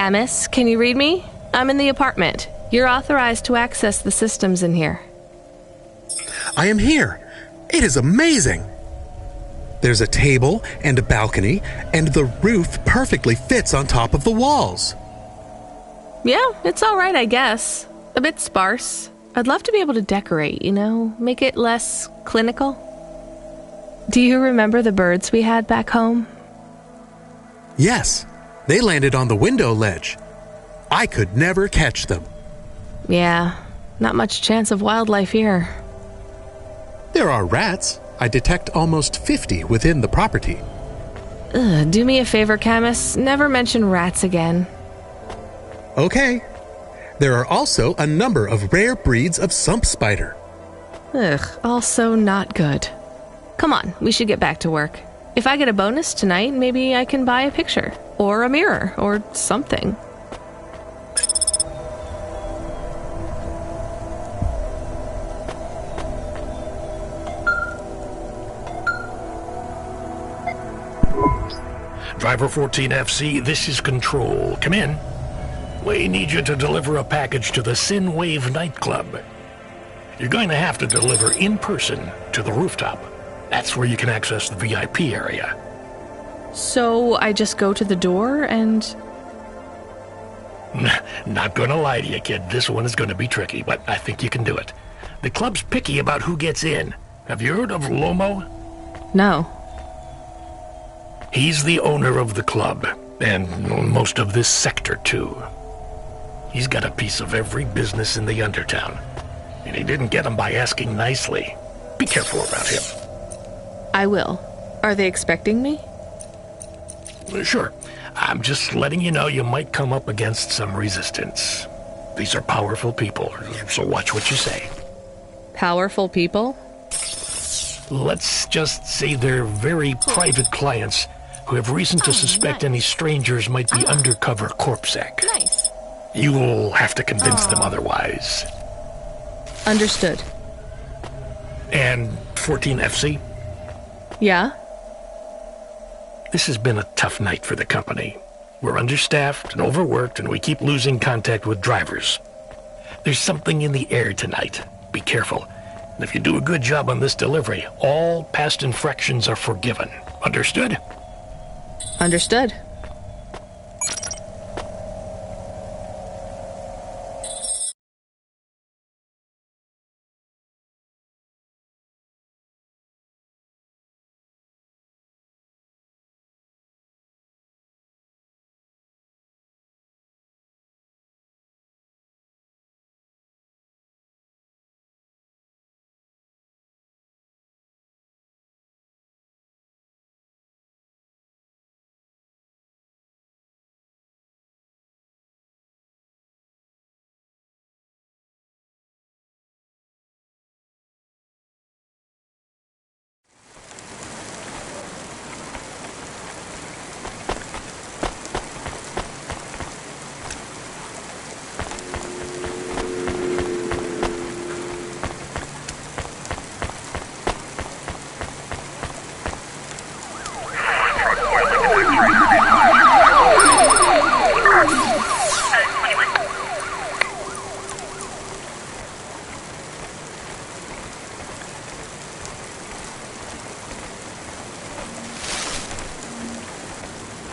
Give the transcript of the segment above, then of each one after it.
Camus, can you read me? I'm in the apartment. You're authorized to access the systems in here. I am here. It is amazing. There's a table and a balcony, and the roof perfectly fits on top of the walls. Yeah, it's all right, I guess. A bit sparse. I'd love to be able to decorate, make it less clinical. Do you remember the birds we had back home? Yes, they landed on the window ledge. I could never catch them. Yeah, not much chance of wildlife here. There are rats. I detect almost 50 within the property. Do me a favor, Camus. Never mention rats again. Okay. There are also a number of rare breeds of sump spider. Also not good. Come on, we should get back to work. If I get a bonus tonight, maybe I can buy a picture, or a mirror, or something. Driver 14FC, this is Control. Come in. We need you to deliver a package to the Sinwave nightclub. You're going to have to deliver in person to the rooftop. That's where you can access the VIP area. So I just go to the door and... Not gonna lie to you, kid. This one is gonna be tricky, but I think you can do it. The club's picky about who gets in. Have you heard of Lomo? No. He's the owner of the club, and most of this sector, too. He's got a piece of every business in the Undertown, and he didn't get them by asking nicely. Be careful around him. I will. Are they expecting me? Sure. I'm just letting you know you might come up against some resistance. These are powerful people, so watch what you say. Powerful people? Let's just say they're very private clients who have reason to suspect any strangers might be undercover corpsec. Nice. You'll have to convince them otherwise. Understood. And 14FC? Yeah? This has been a tough night for the company. We're understaffed and overworked, and we keep losing contact with drivers. There's something in the air tonight. Be careful. And if you do a good job on this delivery, all past infractions are forgiven. Understood? Understood.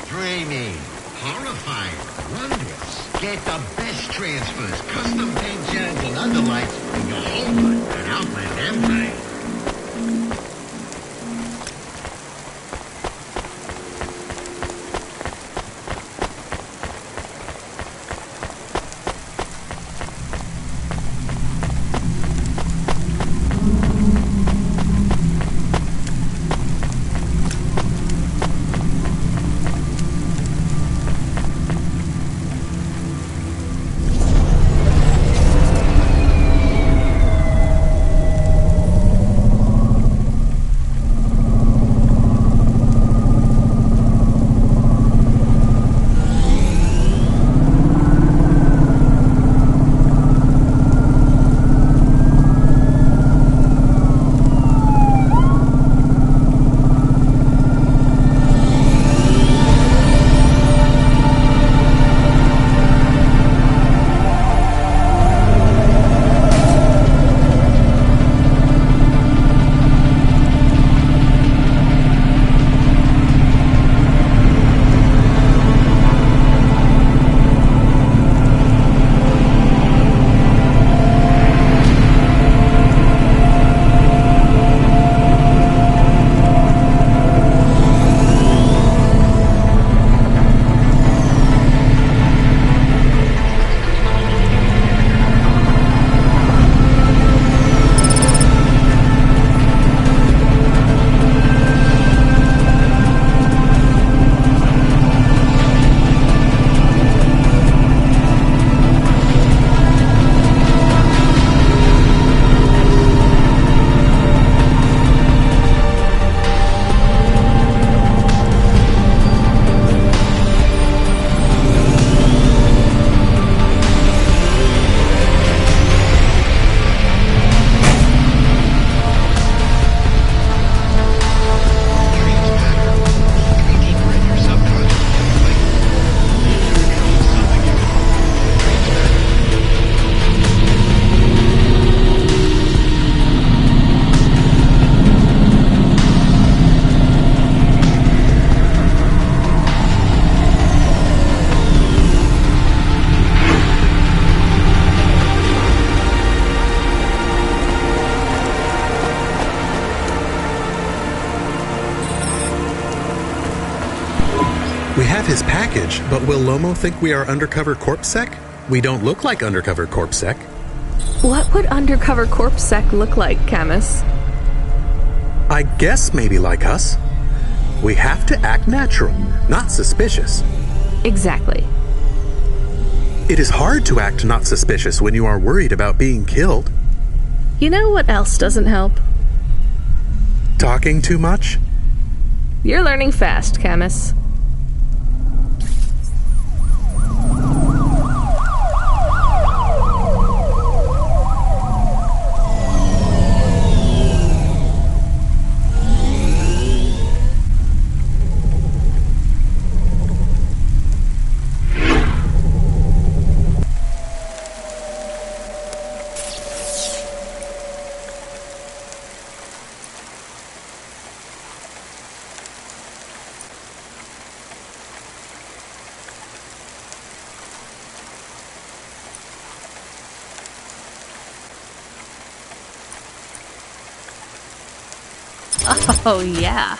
Dreamy, horrifying, wondrous. Get the best transfers, custom paint jobs, and underlights in your Homewood and Outland Empire. package, but will Lomo think we are undercover corpsec? We don't look like undercover corpsec. What would undercover corpsec look like, Camus? I guess maybe like us. We have to act natural, not suspicious. Exactly. It is hard to act not suspicious when you are worried about being killed. You know what else doesn't help? Talking too much? You're learning fast, Camus. Oh, yeah.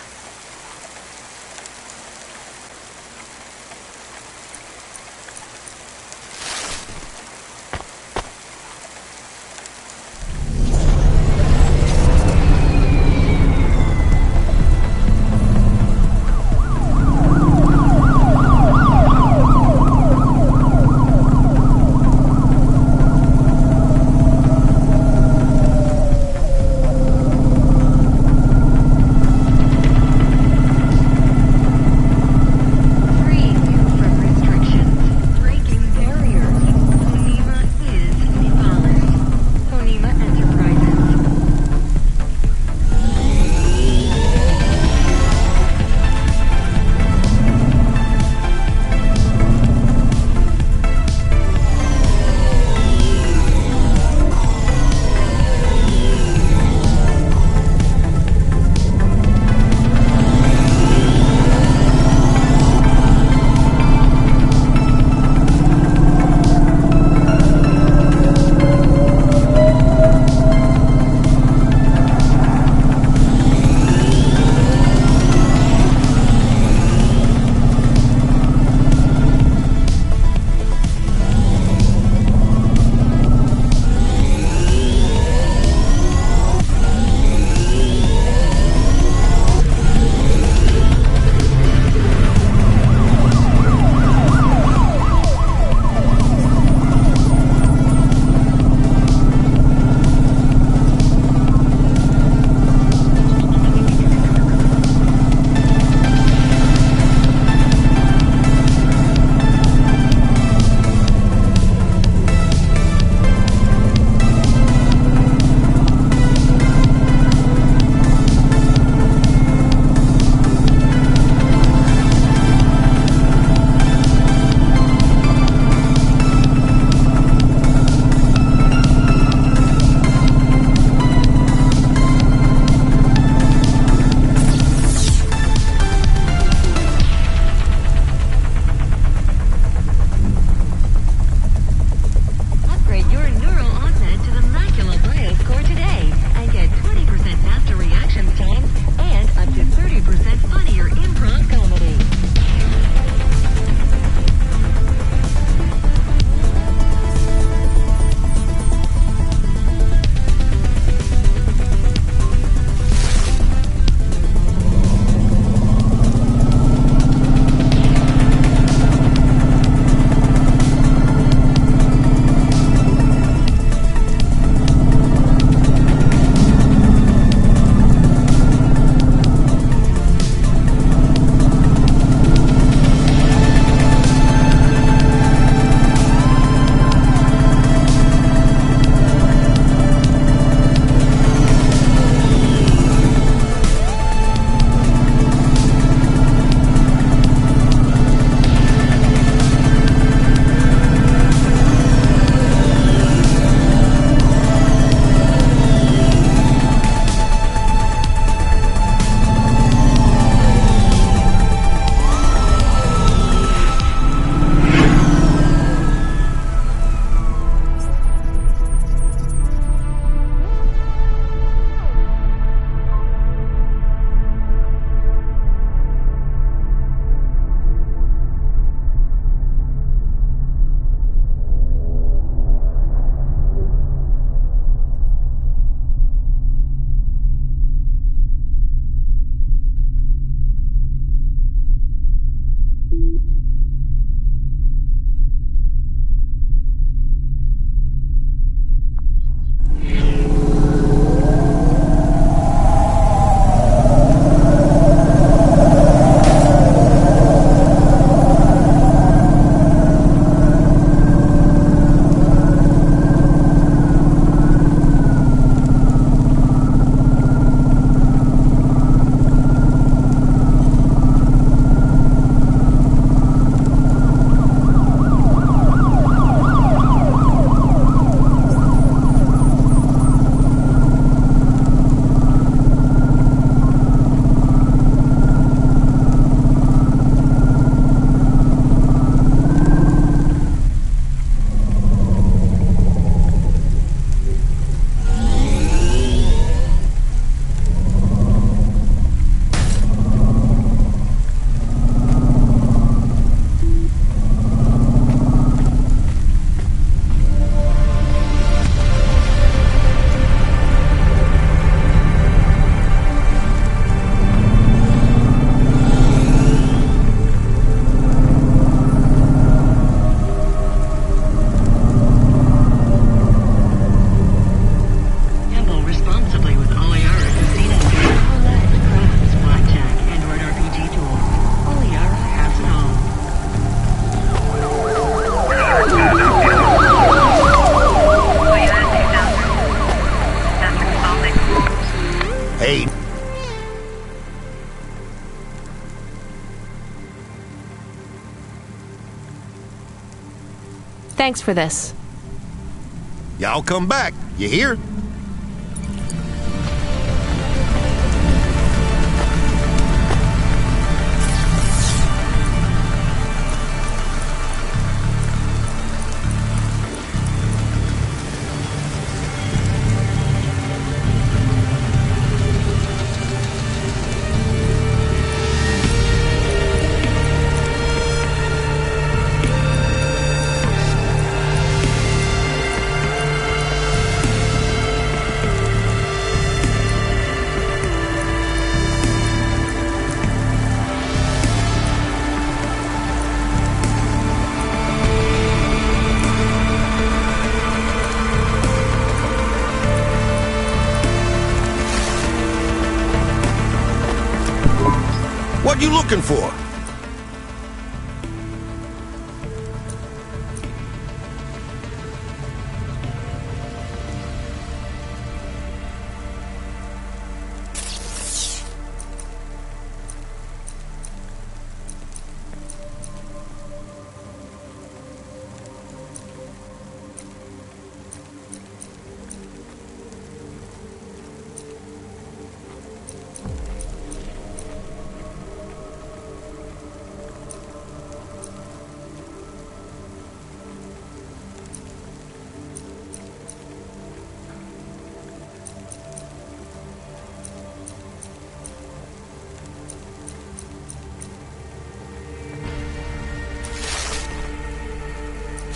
Thanks for this. Y'all come back. You hear? What you looking for?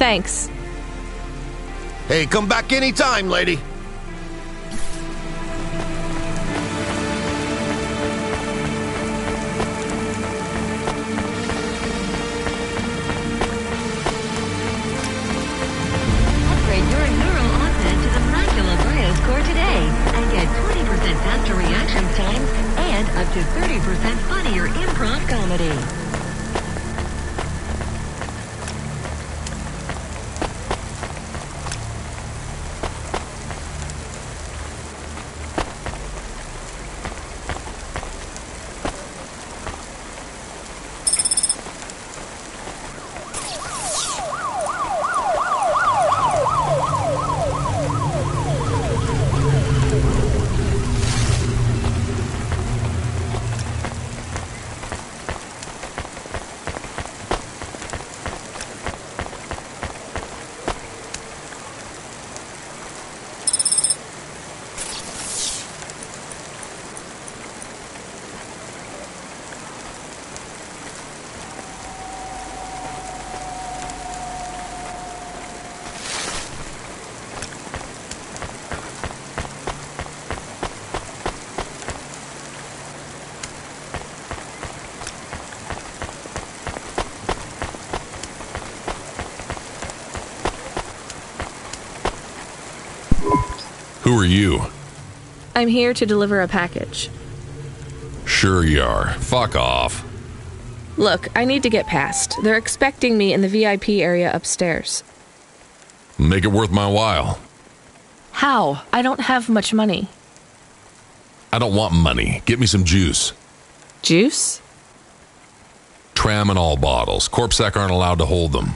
Thanks. Hey, come back anytime, lady. Upgrade your neural augment to the Macula BIOS core today and get 20% faster reaction times and up to 30% funnier improv comedy. Who are you? I'm here to deliver a package. Sure you are. Fuck off. Look, I need to get past. They're expecting me in the VIP area upstairs. Make it worth my while. How? I don't have much money. I don't want money. Get me some juice. Juice? Tramadol bottles. Corpsec aren't allowed to hold them.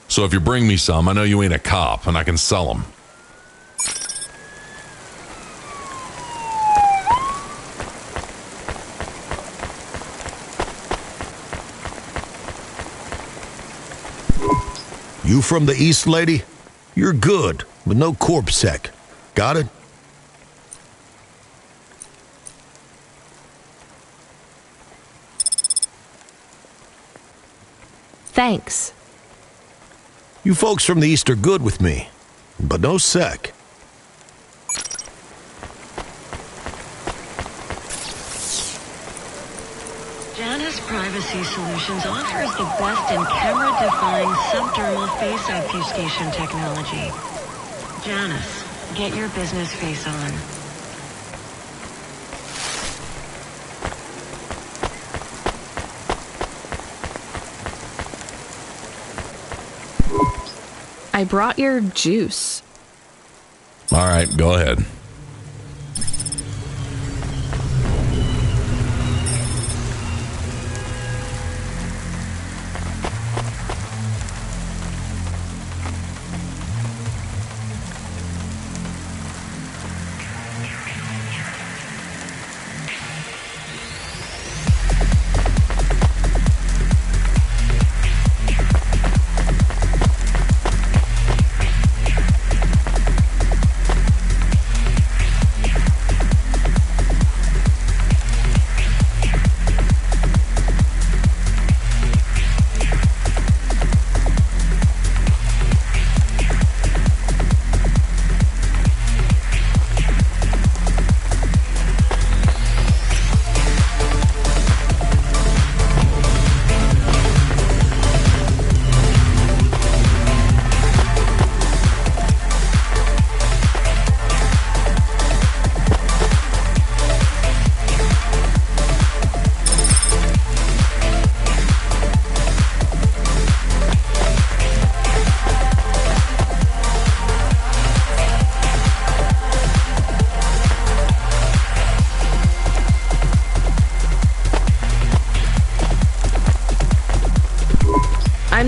So if you bring me some, I know you ain't a cop, and I can sell them. You from the East, lady? You're good, but no corpsec. Got it? Thanks. You folks from the East are good with me, but no sec. Janus Privacy Solutions offers the best in camera-defying subdermal face obfuscation technology. Janus, get your business face on. I brought your juice. All right, go ahead.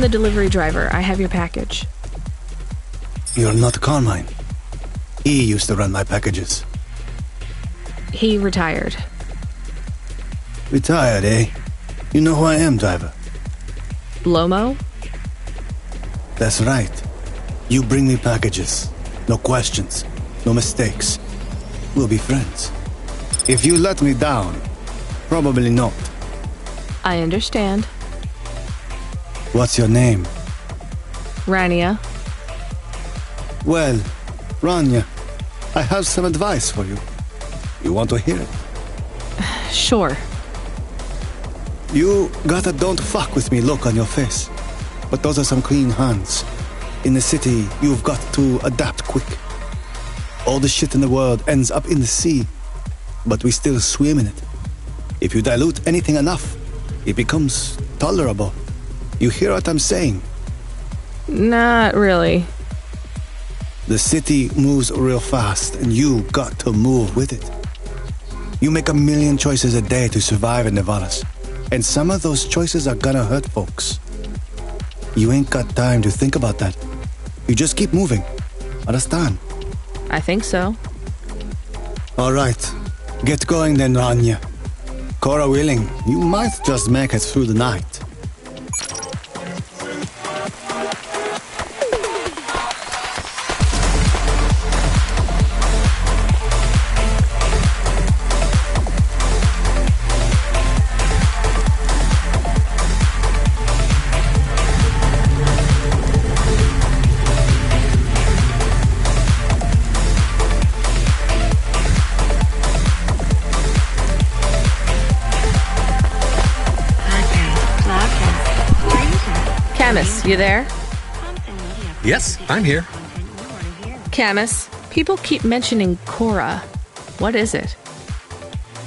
the delivery driver. I have your package. You're not Carmine. He used to run my packages. He retired. Retired, eh? You know who I am, driver. Lomo? That's right. You bring me packages. No questions. No mistakes. We'll be friends. If you let me down, probably not. I understand. What's your name? Rania. Well, Rania, I have some advice for you. You want to hear it? Sure. You got a don't fuck with me look on your face. But those are some clean hands. In the city, you've got to adapt quick. All the shit in the world ends up in the sea, but we still swim in it. If you dilute anything enough, it becomes tolerable. You hear what I'm saying? Not really. The city moves real fast, and you got to move with it. You make a million choices a day to survive in Nevadas, and some of those choices are gonna hurt folks. You ain't got time to think about that. You just keep moving. Understand? I think so. All right. Get going then, Rania. Cora willing, you might just make it through the night. Camus, you there? Yes, I'm here. Camus, people keep mentioning Cora. What is it?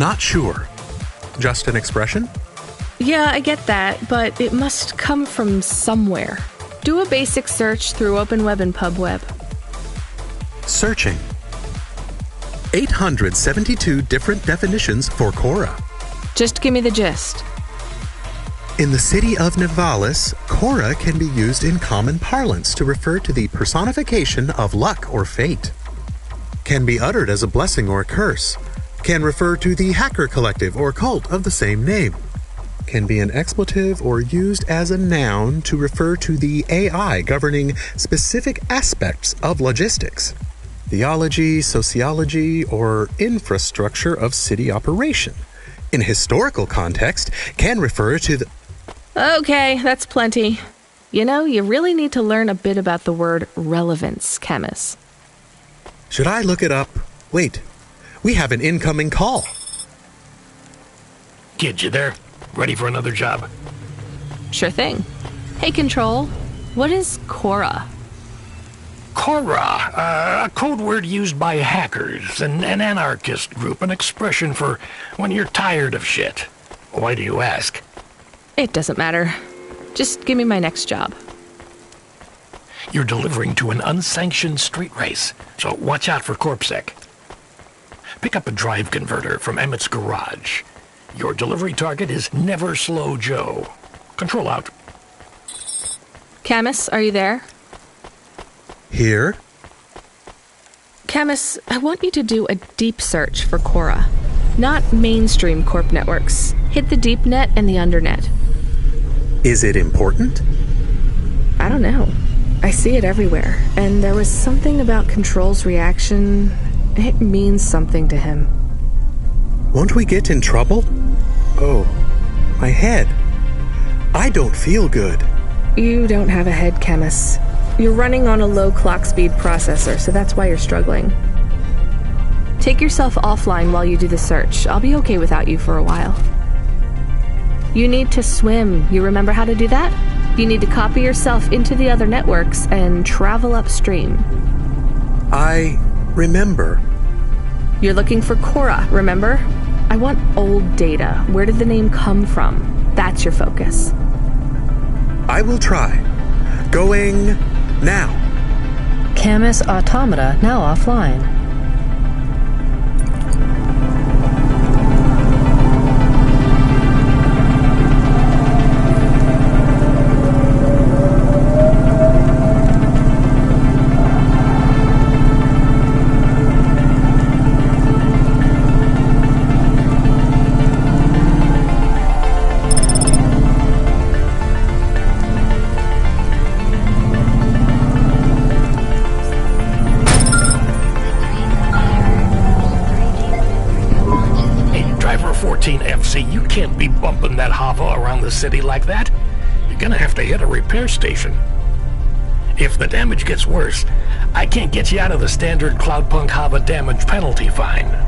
Not sure. Just an expression? Yeah, I get that, but it must come from somewhere. Do a basic search through Open Web and PubWeb. Searching. 872 different definitions for Cora. Just give me the gist. In the city of Nevalis, Cora can be used in common parlance to refer to the personification of luck or fate. Can be uttered as a blessing or a curse. Can refer to the hacker collective or cult of the same name. Can be an expletive or used as a noun to refer to the AI governing specific aspects of logistics, theology, sociology, or infrastructure of city operation. In historical context, can refer to the... Okay, that's plenty. You know, you really need to learn a bit about the word relevance, Camus. Should I look it up? Wait, we have an incoming call. Kid, you there? Ready for another job? Sure thing. Hey, Control, what is Cora? Cora, a code word used by hackers, an anarchist group, an expression for when you're tired of shit. Why do you ask? It doesn't matter. Just give me my next job. You're delivering to an unsanctioned street race, so watch out for CorpSec. Pick up a drive converter from Emmett's garage. Your delivery target is Never Slow Joe. Control out. Camus, are you there? Here? Camus, I want you to do a deep search for Cora. Not mainstream corp networks. Hit the deep net and the undernet. Is it important? I don't know. I see it everywhere. And there was something about Control's reaction. It means something to him. Won't we get in trouble? Oh, my head. I don't feel good. You don't have a head, Camus. You're running on a low clock speed processor, so that's why you're struggling. Take yourself offline while you do the search. I'll be okay without you for a while. You need to swim. You remember how to do that? You need to copy yourself into the other networks and travel upstream. I remember. You're looking for Cora, remember? I want old data. Where did the name come from? That's your focus. I will try. Going now. Camus Automata now offline. emergency, you can't be bumping that hover around the city like that. You're gonna have to hit a repair station. If the damage gets worse, I can't get you out of the standard Cloudpunk hover damage penalty fine.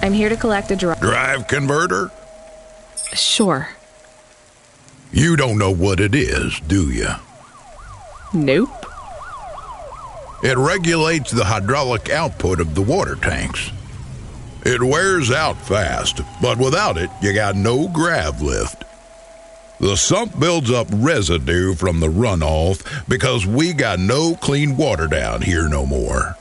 I'm here to collect a Drive converter? Sure. You don't know what it is, do you? Nope. It regulates the hydraulic output of the water tanks. It wears out fast, but without it, you got no grav lift. The sump builds up residue from the runoff because we got no clean water down here no more.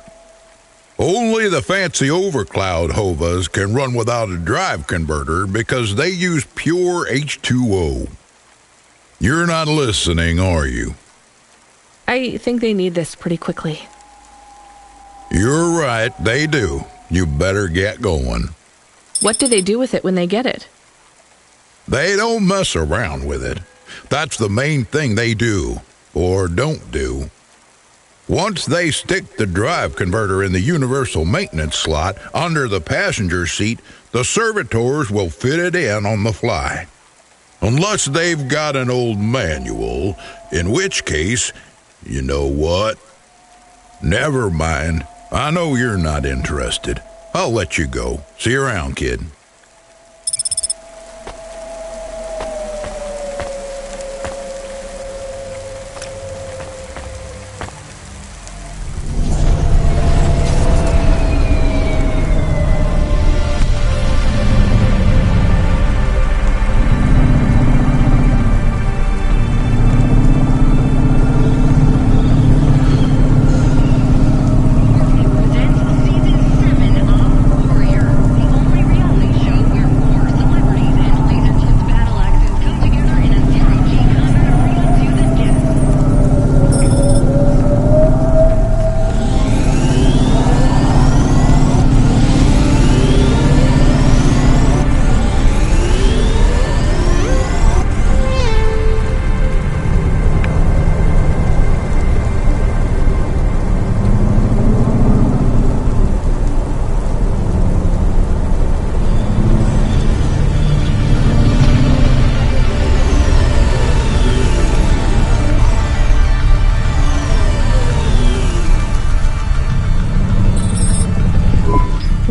Only the fancy overcloud hovas can run without a drive converter because they use pure H2O. You're not listening, are you? I think they need this pretty quickly. You're right, they do. You better get going. What do they do with it when they get it? They don't mess around with it. That's the main thing they do, or don't do. Once they stick the drive converter in the universal maintenance slot under the passenger seat, the servitors will fit it in on the fly. Unless they've got an old manual, in which case, you know what? Never mind. I know you're not interested. I'll let you go. See you around, kid.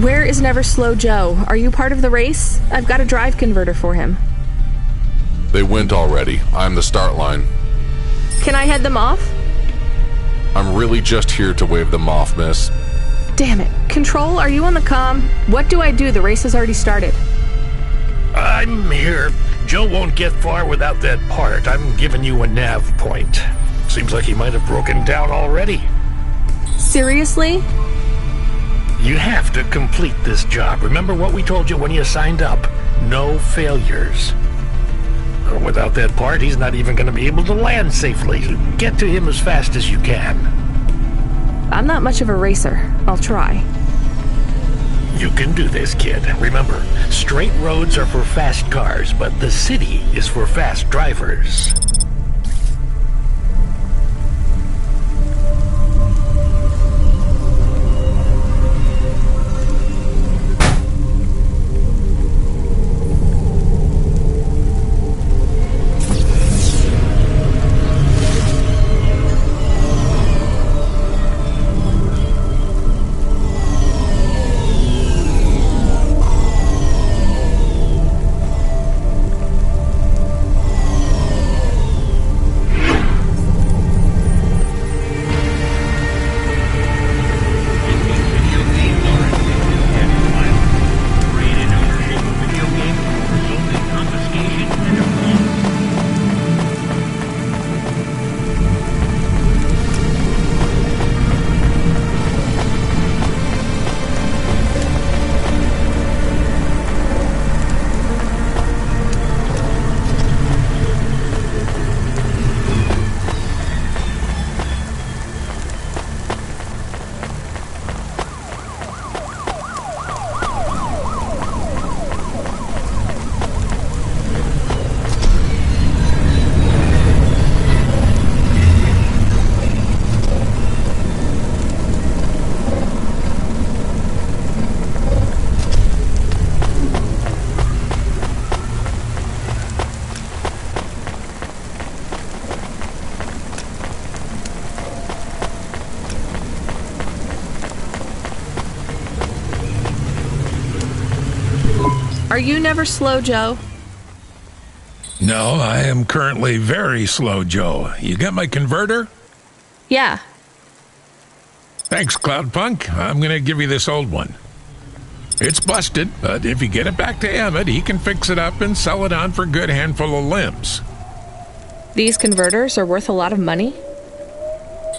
Where is Never Slow Joe? Are you part of the race? I've got a drive converter for him. They went already. I'm the start line. Can I head them off? I'm really just here to wave them off, miss. Damn it. Control, are you on the comm? What do I do? The race has already started. I'm here. Joe won't get far without that part. I'm giving you a nav point. Seems like he might have broken down already. Seriously? You have to complete this job. Remember what we told you when you signed up? No failures. Without that part, he's not even going to be able to land safely. Get to him as fast as you can. I'm not much of a racer. I'll try. You can do this, kid. Remember, straight roads are for fast cars, but the city is for fast drivers. Are you never slow, Joe? No, I am currently very slow, Joe. You got my converter? Yeah. Thanks, Cloudpunk. I'm gonna give you this old one. It's busted, but if you get it back to Emmett, he can fix it up and sell it on for a good handful of limbs. These converters are worth a lot of money?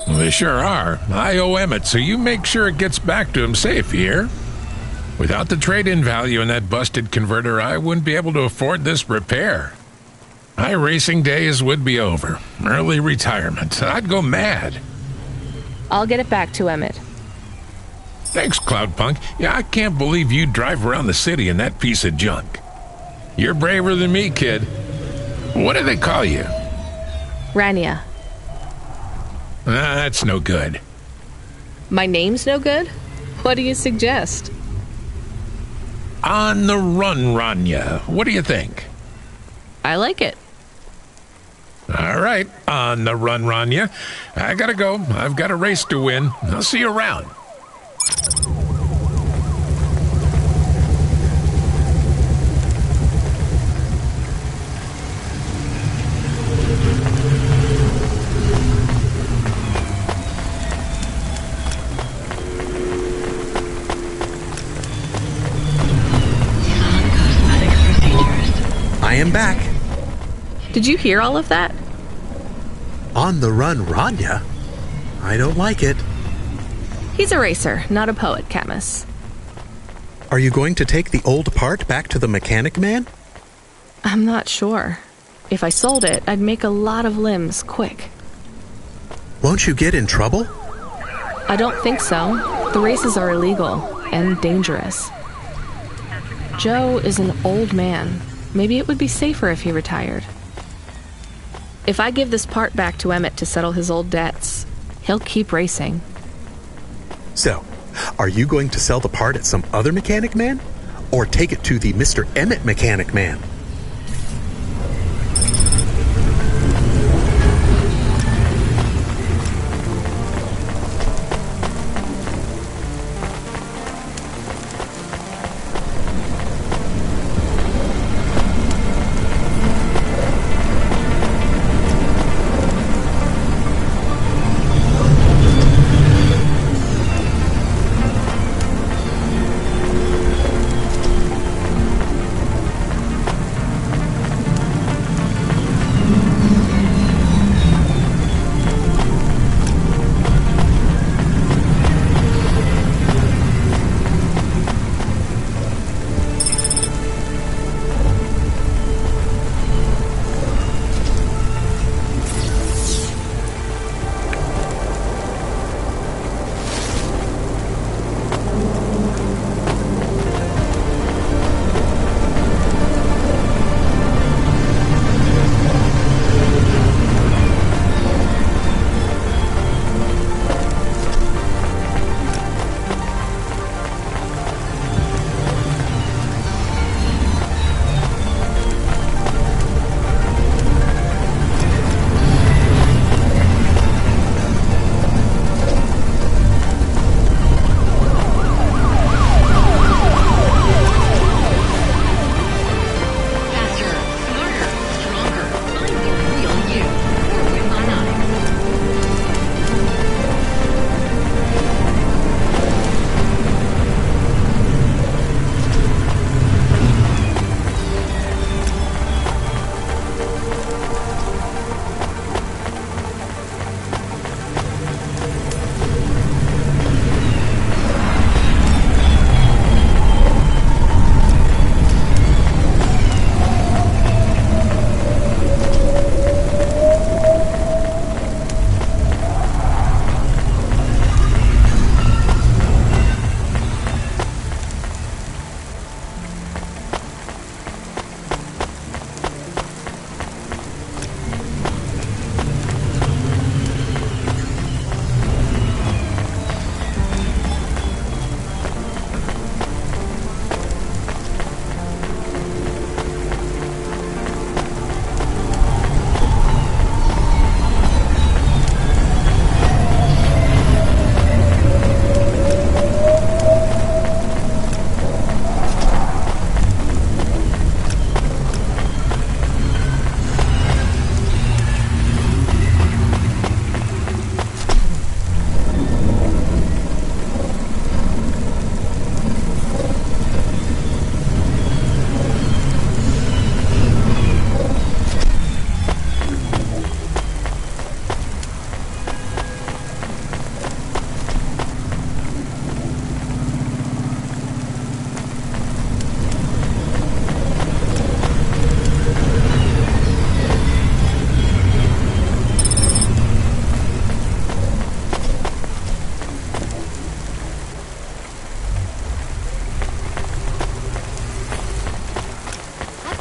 Well, they sure are. I owe Emmett, so you make sure it gets back to him safe, you hear? Without the trade-in value in that busted converter, I wouldn't be able to afford this repair. My racing days would be over. Early retirement. I'd go mad. I'll get it back to Emmett. Thanks, Cloudpunk. Yeah, I can't believe you drive around the city in that piece of junk. You're braver than me, kid. What do they call you? Rania. That's no good. My name's no good? What do you suggest? On the run, Rania. What do you think? I like it. All right, on the run, Rania. I gotta go. I've got a race to win. I'll see you around. I am back. Did you hear all of that? On the run, Rania? I don't like it. He's a racer, not a poet, Camus. Are you going to take the old part back to the mechanic man? I'm not sure. If I sold it, I'd make a lot of limbs quick. Won't you get in trouble? I don't think so. The races are illegal and dangerous. Joe is an old man. Maybe it would be safer if he retired. If I give this part back to Emmett to settle his old debts, he'll keep racing. So, are you going to sell the part at some other mechanic man? Or take it to the Mr. Emmett mechanic man?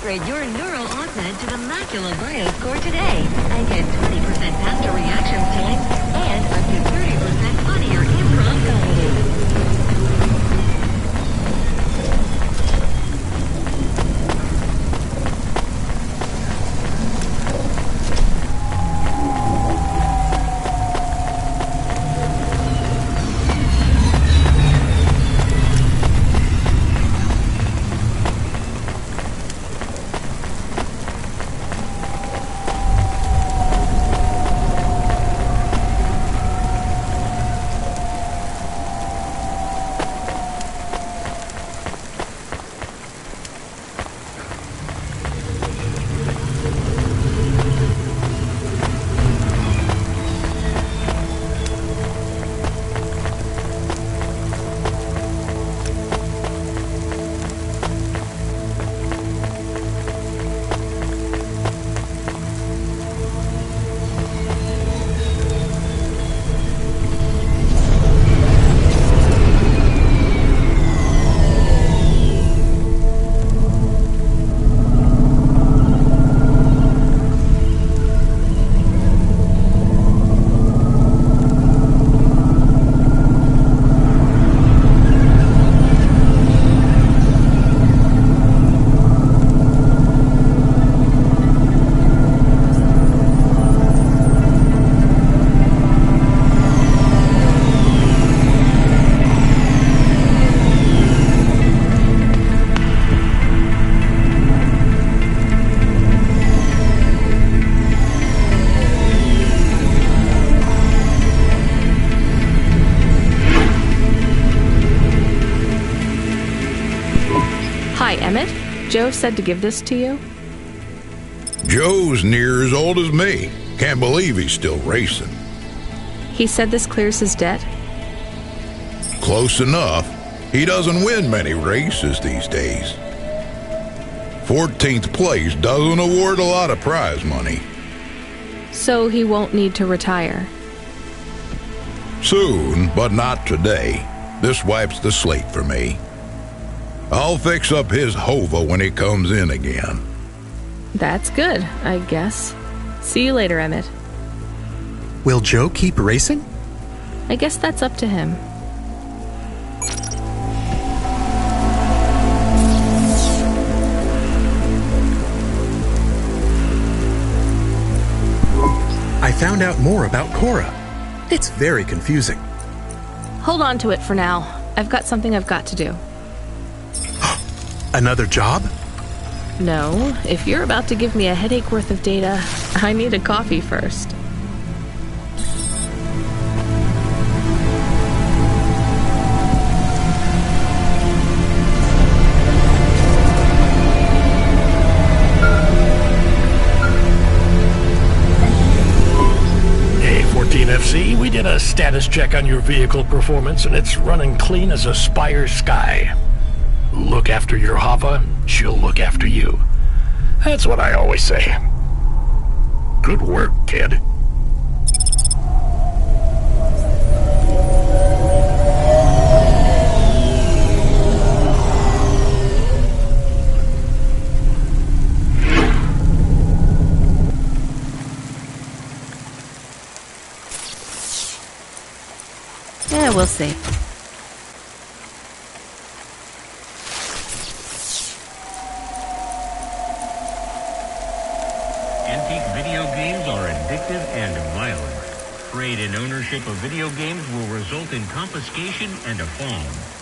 Upgrade your neural augment to the Macula Bioscore today and get 20% faster reaction time and up to 30% funnier improv comedy. Hi, Emmett. Joe said to give this to you. Joe's near as old as me. Can't believe he's still racing. He said this clears his debt. Close enough. He doesn't win many races these days. 14th place doesn't award a lot of prize money. So he won't need to retire. Soon, but not today. This wipes the slate for me. I'll fix up his hova when he comes in again. That's good, I guess. See you later, Emmett. Will Joe keep racing? I guess that's up to him. I found out more about Cora. It's very confusing. Hold on to it for now. I've got something I've got to do. Another job? No, if you're about to give me a headache worth of data, I need a coffee first. Hey, 14FC, we did a status check on your vehicle performance, and it's running clean as a Spire sky. Look after your Hava, she'll look after you. That's what I always say. Good work, kid. Yeah, we'll see. Trade in ownership of video games will result in confiscation and a fine.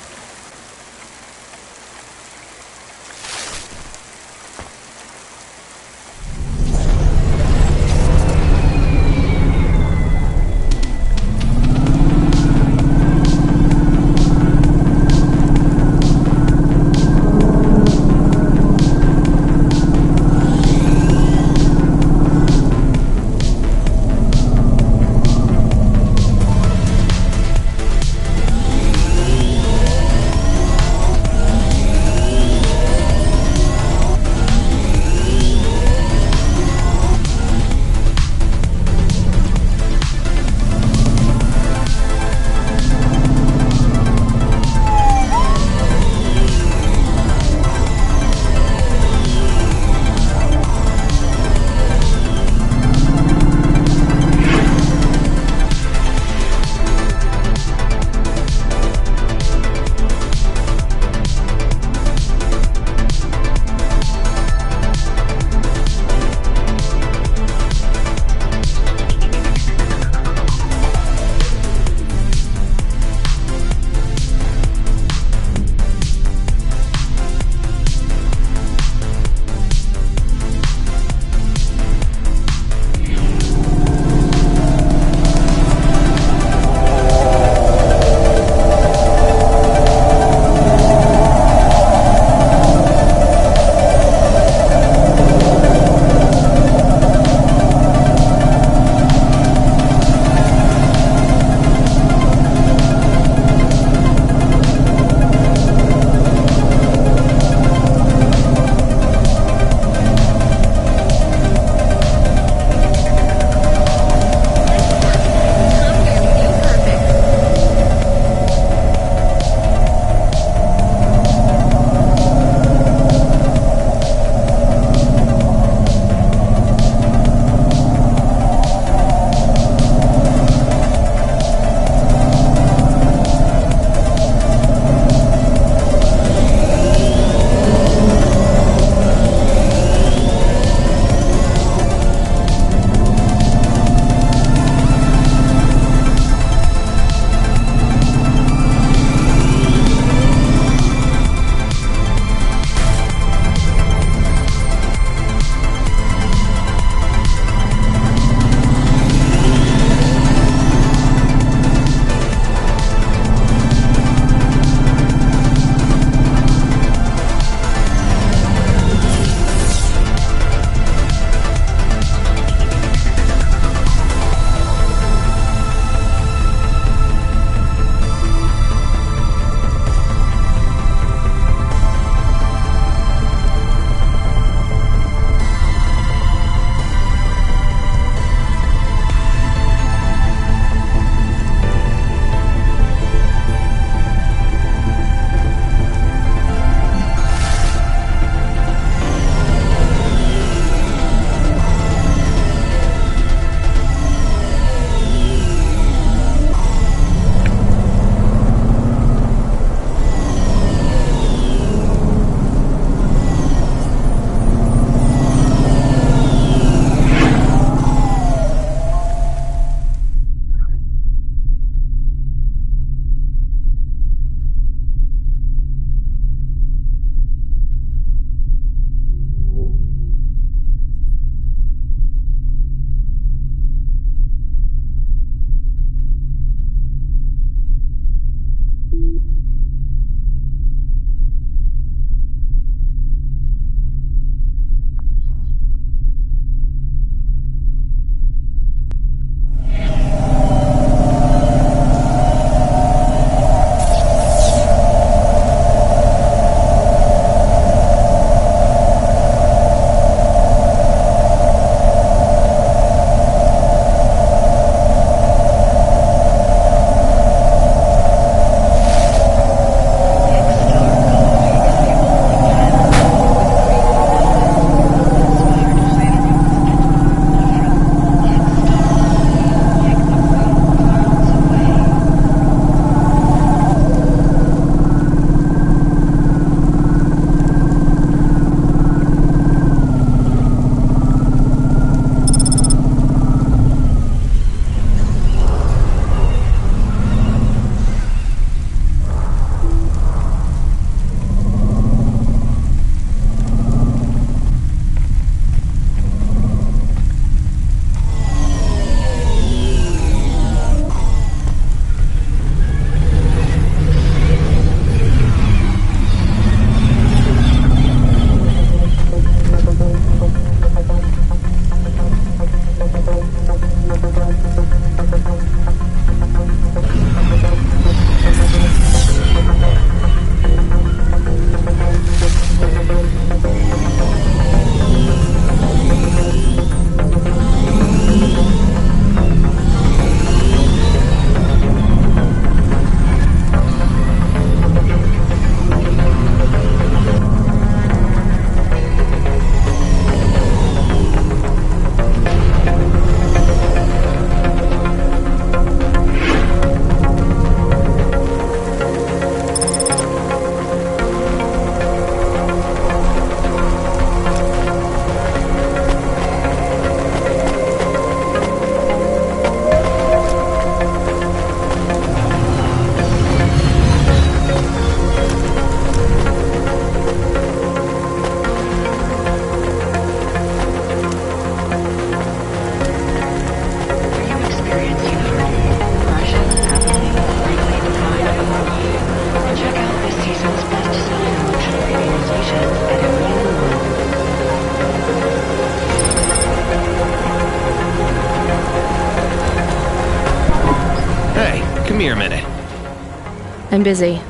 I'm busy.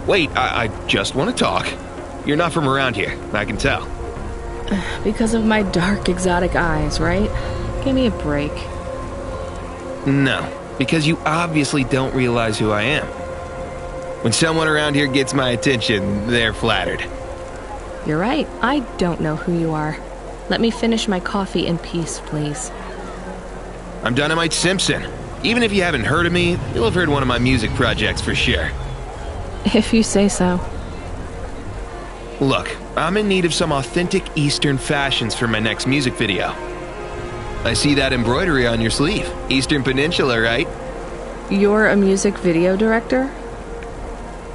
Wait, I just want to talk. You're not from around here, I can tell. Because of my dark, exotic eyes, right? Give me a break. No, because you obviously don't realize who I am. When someone around here gets my attention, they're flattered. You're right, I don't know who you are. Let me finish my coffee in peace, please. I'm Dynamite Simpson. Even if you haven't heard of me, you'll have heard one of my music projects for sure. If you say so. Look, I'm in need of some authentic Eastern fashions for my next music video. I see that embroidery on your sleeve. Eastern Peninsula, right? You're a music video director?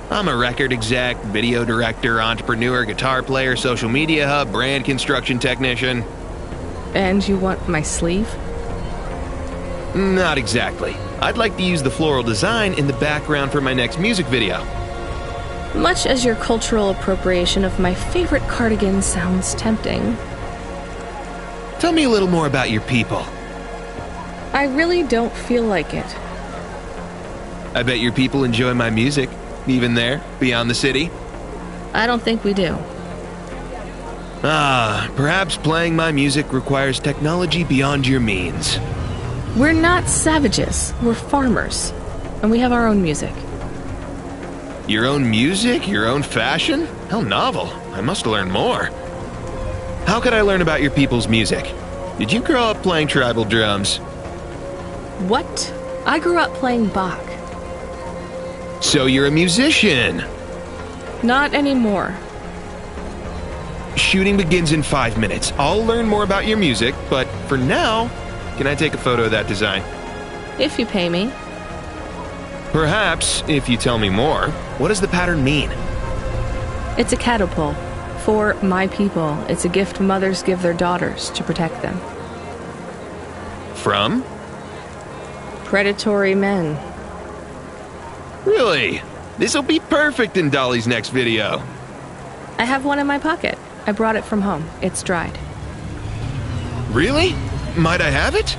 I'm a record exec, video director, entrepreneur, guitar player, social media hub, brand construction technician. And you want my sleeve? Not exactly. I'd like to use the floral design in the background for my next music video. Much as your cultural appropriation of my favorite cardigan sounds tempting. Tell me a little more about your people. I really don't feel like it. I bet your people enjoy my music. Even there, beyond the city? I don't think we do. Perhaps playing my music requires technology beyond your means. We're not savages. We're farmers. And we have our own music. Your own music? Your own fashion? How novel. I must learn more. How could I learn about your people's music? Did you grow up playing tribal drums? What? I grew up playing Bach. So you're a musician? Not anymore. Shooting begins in 5 minutes. I'll learn more about your music, but for now, can I take a photo of that design? If you pay me. Perhaps, if you tell me more. What does the pattern mean? It's a catapult. For my people, it's a gift mothers give their daughters to protect them. From? Predatory men. Really? This'll be perfect in Dolly's next video. I have one in my pocket. I brought it from home. It's dried. Really? Might I have it?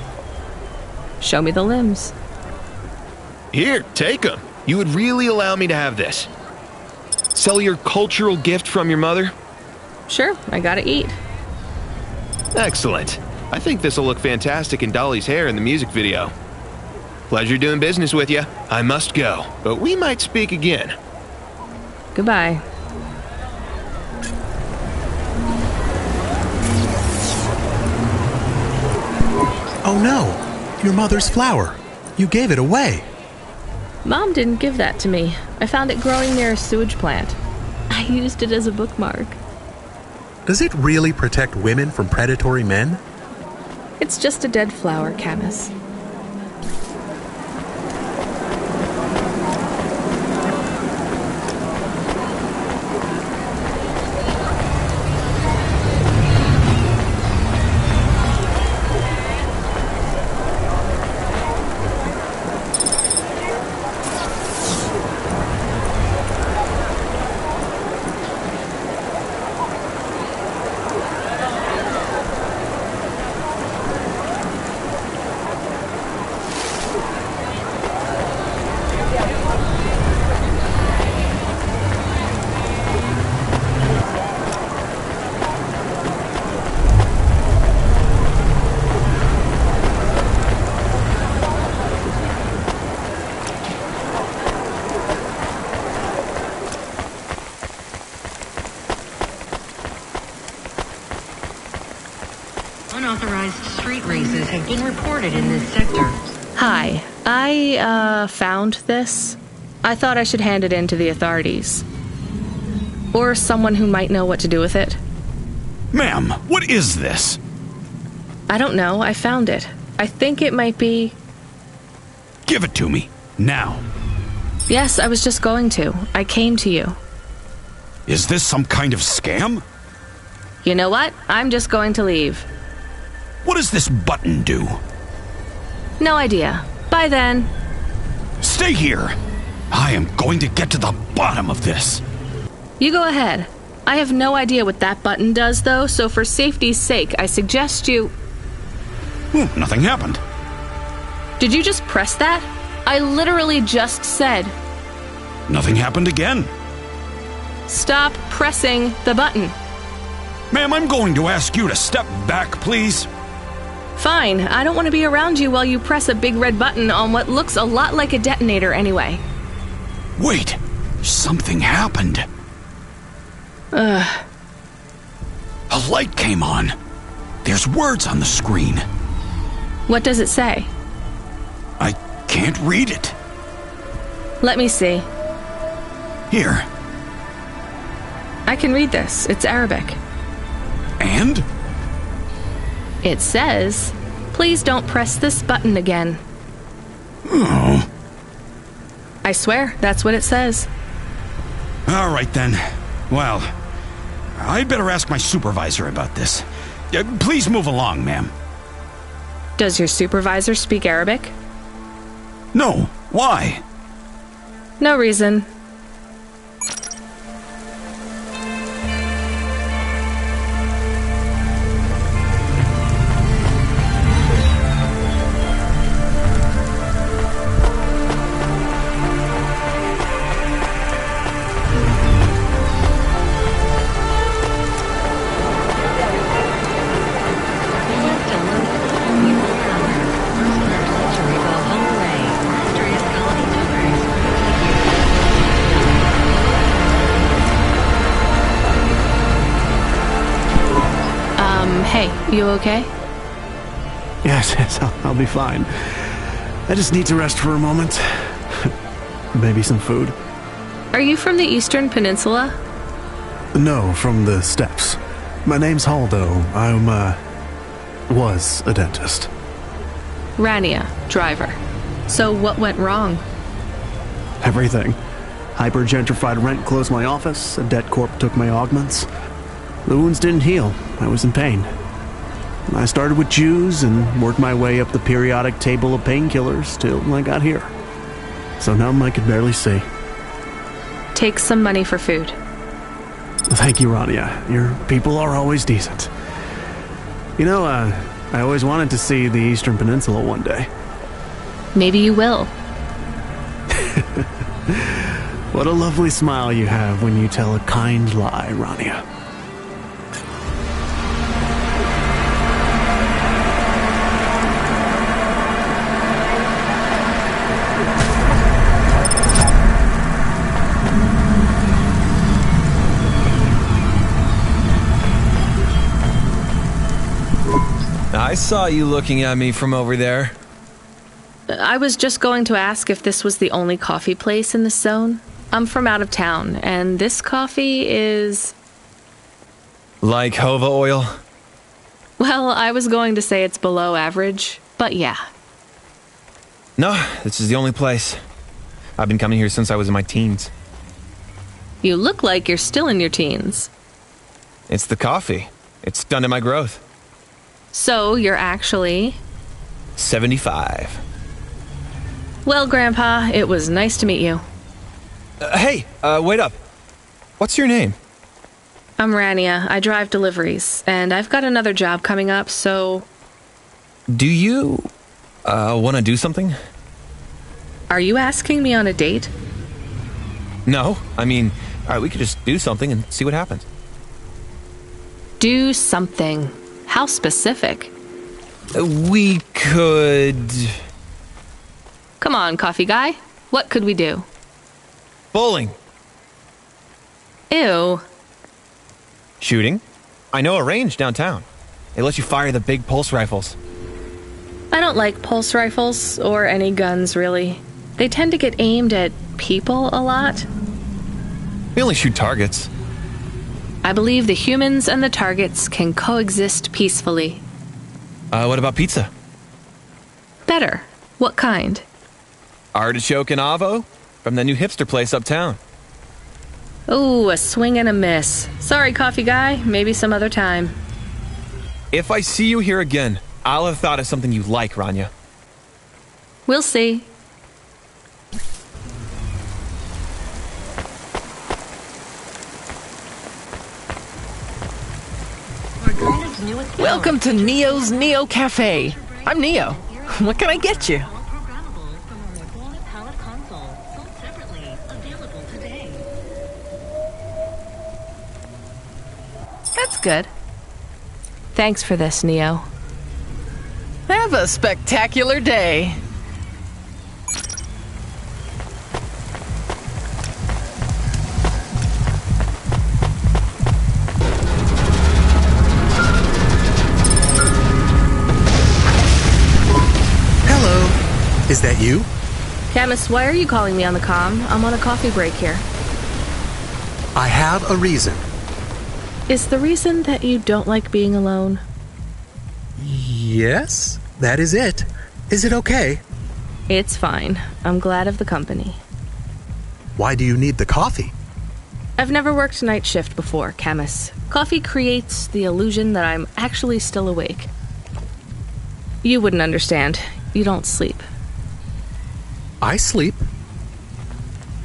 Show me the limbs. Here, take them. You would really allow me to have this? Sell your cultural gift from your mother? Sure, I gotta eat. Excellent. I think this'll look fantastic in Dolly's hair in the music video. Pleasure doing business with you. I must go, but we might speak again. Goodbye. Oh no! Your mother's flower. You gave it away. Mom didn't give that to me. I found it growing near a sewage plant. I used it as a bookmark. Does it really protect women from predatory men? It's just a dead flower, Camus. Unauthorized street races have been reported in this sector. Hi, I found this. I thought I should hand it in to the authorities. Or someone who might know what to do with it. Ma'am, what is this? I don't know, I found it. I think it might be... Give it to me, now. Yes, I was just going to. I came to you. Is this some kind of scam? You know what? I'm just going to leave. What does this button do? No idea. Bye then. Stay here. I am going to get to the bottom of this. You go ahead. I have no idea what that button does, though, so for safety's sake, I suggest you... Well, nothing happened. Did you just press that? I literally just said, Nothing happened again. stop pressing the button. Ma'am, I'm going to ask you to step back, please. Fine, I don't want to be around you while you press a big red button on what looks a lot like a detonator anyway. Wait, something happened. Ugh. A light came on. There's words on the screen. What does it say? I can't read it. Let me see. Here. I can read this. It's Arabic. And? It says, please don't press this button again. Oh. I swear, that's what it says. All right then. Well, I'd better ask my supervisor about this. Please move along, ma'am. Does your supervisor speak Arabic? No. Why? No reason. Hey, you okay? Yes, I'll be fine. I just need to rest for a moment. Maybe some food. Are you from the Eastern Peninsula? No, from the steppes. My name's Haldo. Was a dentist. Rania, driver. So what went wrong? Everything. Hyper-gentrified rent closed my office, a debt corp took my augments. The wounds didn't heal. I was in pain. I started with Jews and worked my way up the periodic table of painkillers till I got here. So numb I could barely see. Take some money for food. Thank you, Rania. Your people are always decent. You know, I always wanted to see the Eastern Peninsula one day. Maybe you will. What a lovely smile you have when you tell a kind lie, Rania. I saw you looking at me from over there. I was just going to ask if this was the only coffee place in this zone. I'm from out of town, and this coffee is... Like Hova oil? Well, I was going to say it's below average, but yeah. No, this is the only place. I've been coming here since I was in my teens. You look like you're still in your teens. It's the coffee. It's stunted my growth. So, you're actually... 75. Well, Grandpa, it was nice to meet you. Hey, wait up. What's your name? I'm Rania. I drive deliveries, and I've got another job coming up, so... Do you, want to do something? Are you asking me on a date? No, I mean, alright, we could just do something and see what happens. Do something. How specific? We could... Come on, coffee guy. What could we do? Bowling. Ew. Shooting. I know a range downtown. They let you fire the big pulse rifles. I don't like pulse rifles, or any guns, really. They tend to get aimed at people a lot. We only shoot targets. I believe the humans and the targets can coexist peacefully. What about pizza? Better. What kind? Artichoke and avo from the new hipster place uptown. Ooh, a swing and a miss. Sorry, coffee guy. Maybe some other time. If I see you here again, I'll have thought of something you like, Rania. We'll see. Welcome to Neo's Neo Cafe. I'm Neo. What can I get you? Sold separately. Available today. That's good. Thanks for this, Neo. Have a spectacular day. Hello. Is that you? Camus, why are you calling me on the comm? I'm on a coffee break here. I have a reason. Is the reason that you don't like being alone? Yes, that is it. Is it okay? It's fine. I'm glad of the company. Why do you need the coffee? I've never worked night shift before, Camus. Coffee creates the illusion that I'm actually still awake. You wouldn't understand. You don't sleep. I sleep.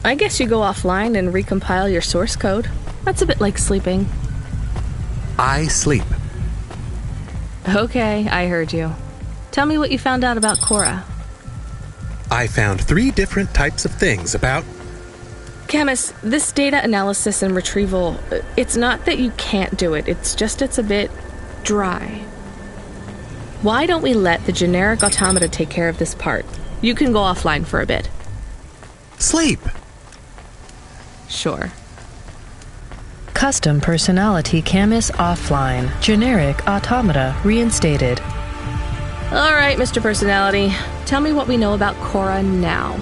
I guess you go offline and recompile your source code. That's a bit like sleeping. I sleep. Okay, I heard you. Tell me what you found out about Cora. I found 3 different types of things about... Camus, this data analysis and retrieval, it's not that you can't do it, it's a bit dry. Why don't we let the generic automata take care of this part? You can go offline for a bit. Sleep! Sure. Custom personality Camus offline. Generic automata reinstated. All right, Mr. Personality. Tell me what we know about Cora now.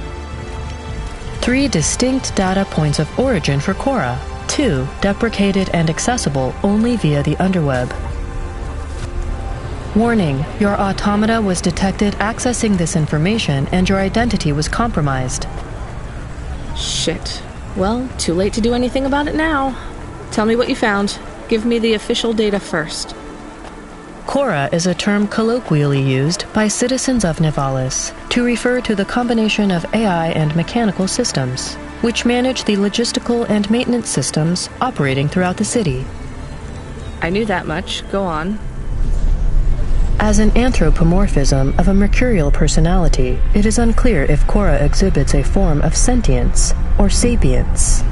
3 distinct data points of origin for Cora. 2 deprecated and accessible only via the underweb. Warning, your automata was detected accessing this information and your identity was compromised. Shit. Well, too late to do anything about it now. Tell me what you found. Give me the official data first. Cora is a term colloquially used by citizens of Nivalis to refer to the combination of AI and mechanical systems, which manage the logistical and maintenance systems operating throughout the city. I knew that much. Go on. As an anthropomorphism of a mercurial personality, it is unclear if Cora exhibits a form of sentience or sapience.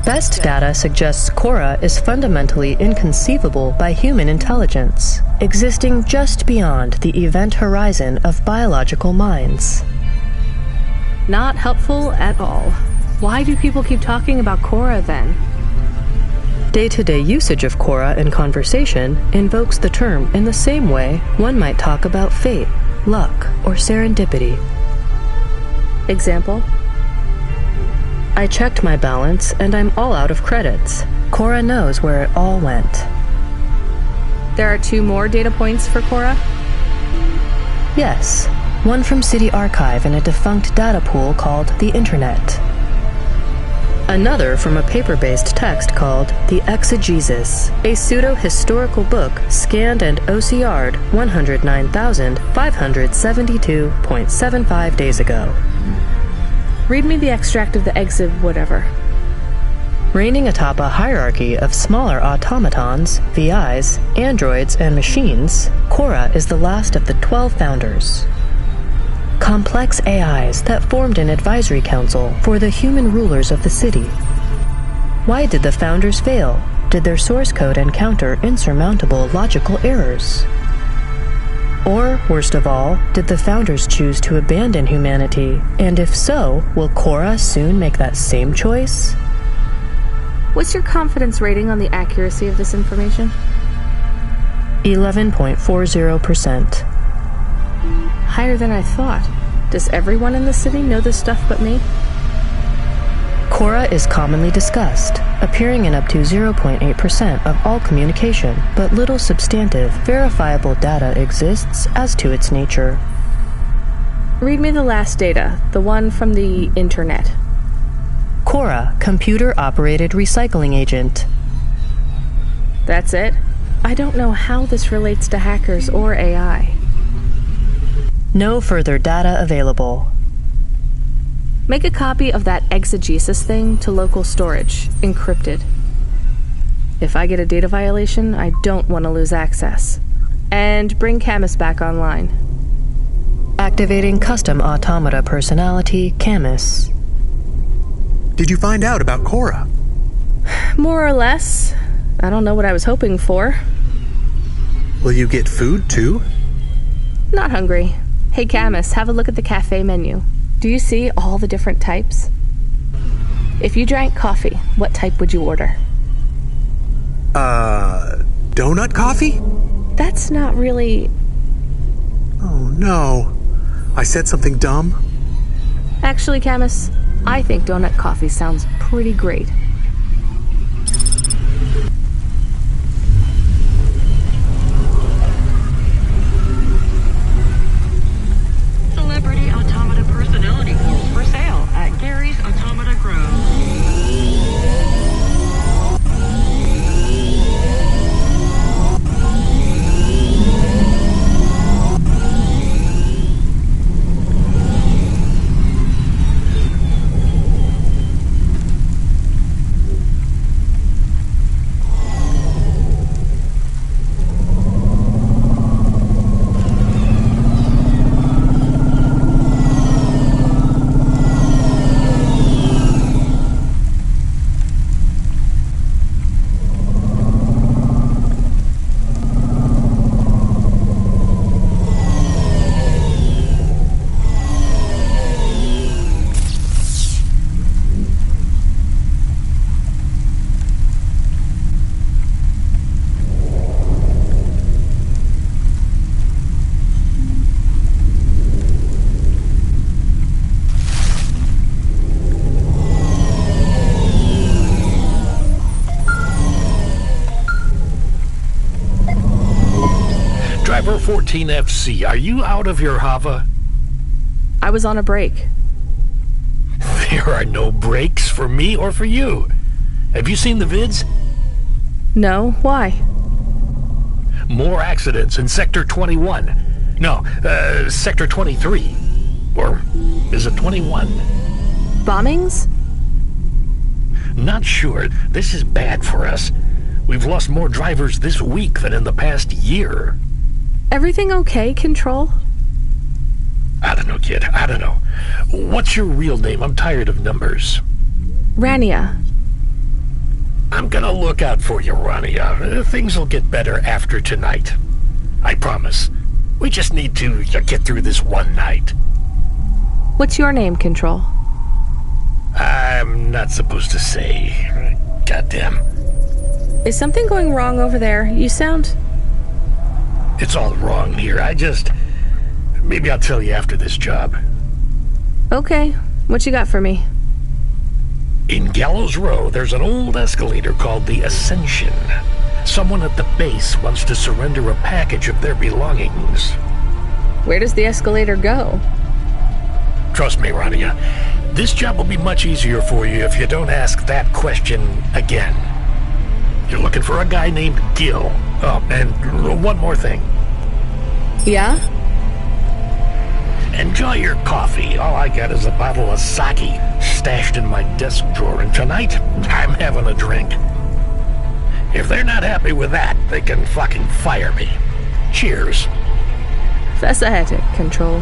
Best data suggests Cora is fundamentally inconceivable by human intelligence, existing just beyond the event horizon of biological minds. Not helpful at all. Why do people keep talking about Cora then? Day-to-day usage of Cora in conversation invokes the term in the same way one might talk about fate, luck, or serendipity. Example? I checked my balance and I'm all out of credits. Cora knows where it all went. There are 2 more data points for Cora? Yes, one from City Archive in a defunct data pool called the Internet. Another from a paper-based text called The Exegesis, a pseudo-historical book scanned and OCR'd 109,572.75 days ago. Read me the extract of the exit whatever. Reigning atop a hierarchy of smaller automatons, VIs, androids, and machines, Cora is the last of the 12 founders. Complex AIs that formed an advisory council for the human rulers of the city. Why did the founders fail? Did their source code encounter insurmountable logical errors? Or, worst of all, did the founders choose to abandon humanity? And if so, will Cora soon make that same choice? What's your confidence rating on the accuracy of this information? 11.40%. Higher than I thought. Does everyone in the city know this stuff but me? Cora is commonly discussed, appearing in up to 0.8% of all communication, but little substantive, verifiable data exists as to its nature. Read me the last data, the one from the Internet. Cora, computer-operated recycling agent. That's it? I don't know how this relates to hackers or AI. No further data available. Make a copy of that exegesis thing to local storage, encrypted. If I get a data violation, I don't want to lose access. And bring Camus back online. Activating custom automata personality, Camus. Did you find out about Cora? More or less. I don't know what I was hoping for. Will you get food too? Not hungry. Hey, Camus, have a look at the cafe menu. Do you see all the different types? If you drank coffee, what type would you order? Donut coffee? That's not really... Oh, no. I said something dumb? Actually, Camus, I think donut coffee sounds pretty great. Celebrity Automata Personality Pools for sale at Gary's Automata Grove. Driver 14FC, are you out of your Hava? I was on a break. There are no breaks for me or for you. Have you seen the vids? No, why? More accidents in Sector 21. No, Sector 23. Or is it 21? Bombings? Not sure. This is bad for us. We've lost more drivers this week than in the past year. Everything okay, Control? I don't know, kid. I don't know. What's your real name? I'm tired of numbers. Rania. I'm gonna look out for you, Rania. Things will get better after tonight. I promise. We just need to get through this one night. What's your name, Control? I'm not supposed to say. Goddamn. Is something going wrong over there? You sound... It's all wrong here. Maybe I'll tell you after this job. Okay. What you got for me? In Gallows Row, there's an old escalator called the Ascension. Someone at the base wants to surrender a package of their belongings. Where does the escalator go? Trust me, Rania. This job will be much easier for you if you don't ask that question again. You're looking for a guy named Gil. Oh, and one more thing. Yeah? Enjoy your coffee. All I got is a bottle of sake stashed in my desk drawer, and tonight, I'm having a drink. If they're not happy with that, they can fucking fire me. Cheers. Fascinating, Control.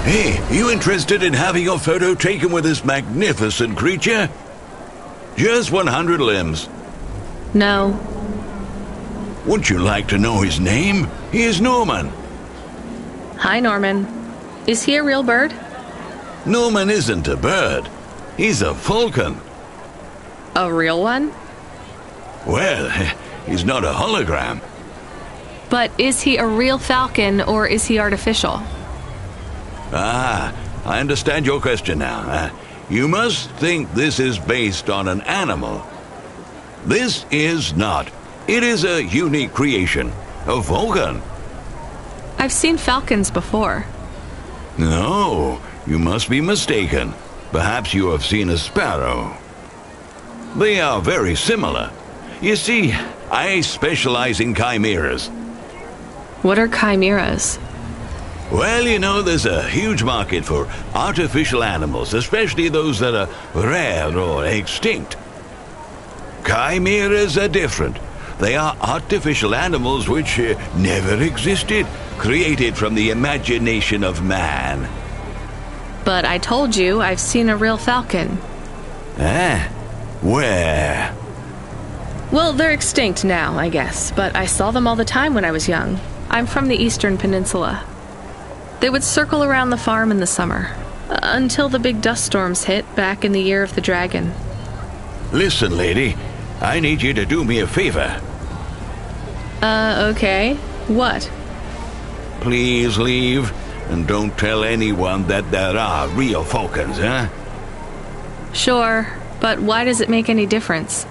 Hey, you interested in having your photo taken with this magnificent creature? Just 100 limbs. No. Would you like to know his name? He is Norman. Hi, Norman. Is he a real bird? Norman isn't a bird. He's a falcon. A real one? Well, he's not a hologram. But is he a real falcon or is he artificial? Ah, I understand your question now. You must think this is based on an animal. This is not. It is a unique creation. A falcon. I've seen falcons before. No, you must be mistaken. Perhaps you have seen a sparrow. They are very similar. You see, I specialize in chimeras. What are chimeras? Well, you know, there's a huge market for artificial animals, especially those that are rare or extinct. Chimeras are different. They are artificial animals which never existed, created from the imagination of man. But I told you I've seen a real falcon. Ah, where? Well, they're extinct now, I guess, but I saw them all the time when I was young. I'm from the Eastern Peninsula. They would circle around the farm in the summer, until the big dust storms hit back in the year of the dragon. Listen, lady, I need you to do me a favor. Okay. What? Please leave, and don't tell anyone that there are real falcons, huh? Sure, but why does it make any difference?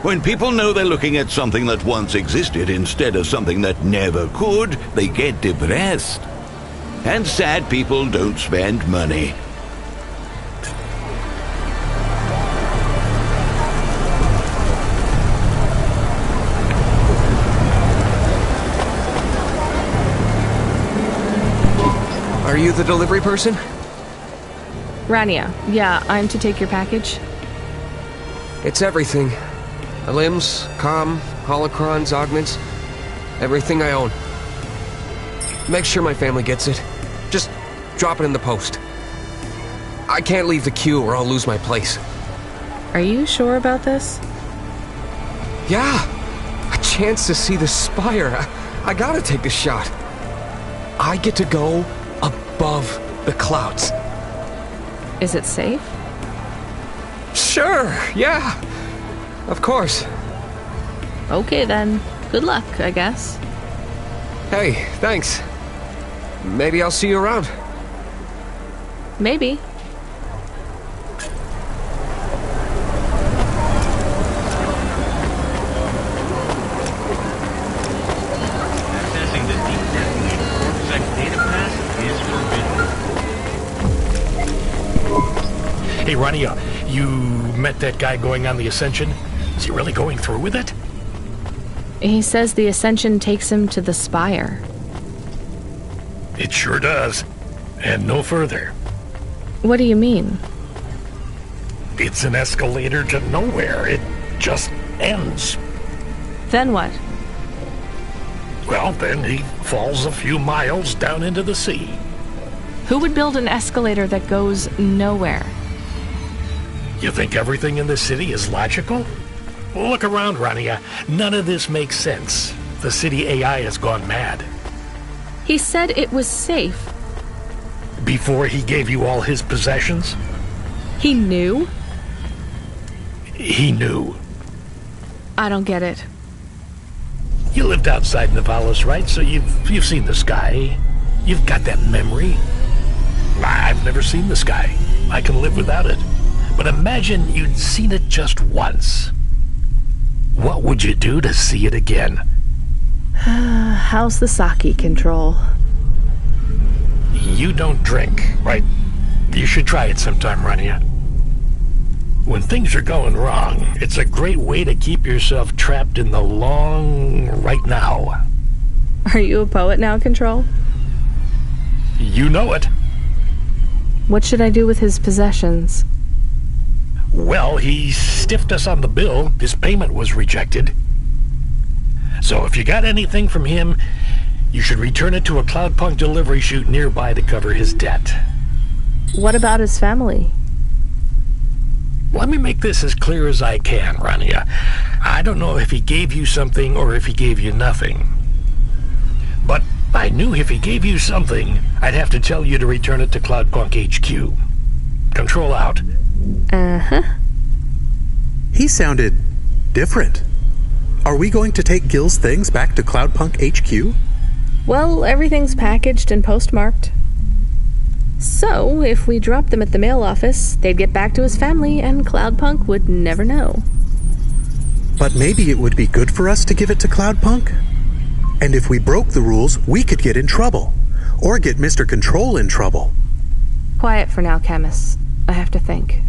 When people know they're looking at something that once existed instead of something that never could, they get depressed. And sad people don't spend money. Are you the delivery person? Rania, yeah, I'm to take your package. It's everything. Limbs, comm, holocrons, augments. Everything I own. Make sure my family gets it. Just drop it in the post. I can't leave the queue or I'll lose my place. Are you sure about this? Yeah! A chance to see the spire. I gotta take the shot. I get to go above the clouds. Is it safe? Sure, yeah. Of course. Okay then. Good luck, I guess. Hey, thanks. Maybe I'll see you around. Maybe. Accessing the deep detonated CorpSec data pass is forbidden. Hey, Rania, you met that guy going on the Ascension? Is he really going through with it? He says the Ascension takes him to the spire. It sure does. And no further. What do you mean? It's an escalator to nowhere. It just ends. Then what? Well, then he falls a few miles down into the sea. Who would build an escalator that goes nowhere? You think everything in the city is logical? Look around, Rania. None of this makes sense. The city AI has gone mad. He said it was safe. Before he gave you all his possessions? He knew? He knew. I don't get it. You lived outside Nivalis, right? So you've seen the sky. You've got that memory. I've never seen the sky. I can live without it. But imagine you'd seen it just once. What would you do to see it again? How's the sake control? You don't drink, right? You should try it sometime, Rania. When things are going wrong, it's a great way to keep yourself trapped in the long right now. Are you a poet now, Control? You know it. What should I do with his possessions? Well, he stiffed us on the bill. His payment was rejected. So if you got anything from him, You should return it to a Cloudpunk delivery chute nearby to cover his debt. What about his family? Let me make this as clear as I can, Rania. I don't know if he gave you something or if he gave you nothing. But I knew if he gave you something, I'd have to tell you to return it to Cloudpunk HQ. Control out. Uh-huh. He sounded different. Are we going to take Gil's things back to Cloudpunk HQ? Well, everything's packaged and postmarked. So, if we dropped them at the mail office, they'd get back to his family and Cloudpunk would never know. But maybe it would be good for us to give it to Cloudpunk? And if we broke the rules, we could get in trouble. Or get Mr. Control in trouble. Quiet for now, Camus. I have to think.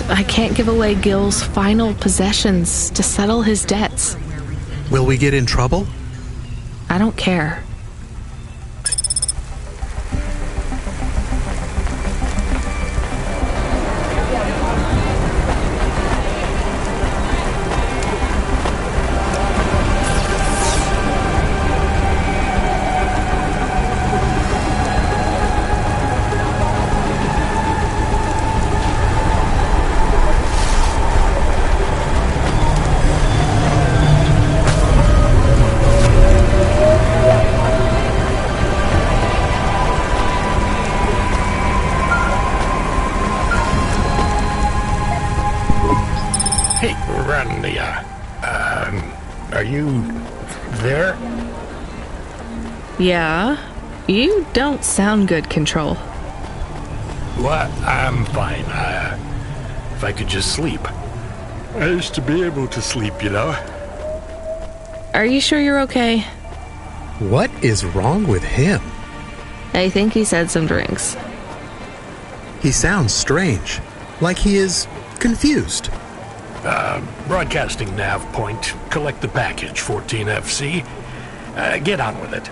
I can't give away Gil's final possessions to settle his debts. Will we get in trouble? I don't care. Are you there? Yeah? You don't sound good, Control. Well, I'm fine. If I could just sleep. I used to be able to sleep, you know. Are you sure you're okay? What is wrong with him? I think he's had some drinks. He sounds strange, like he is confused. Broadcasting nav point. Collect the package, 14FC. Get on with it.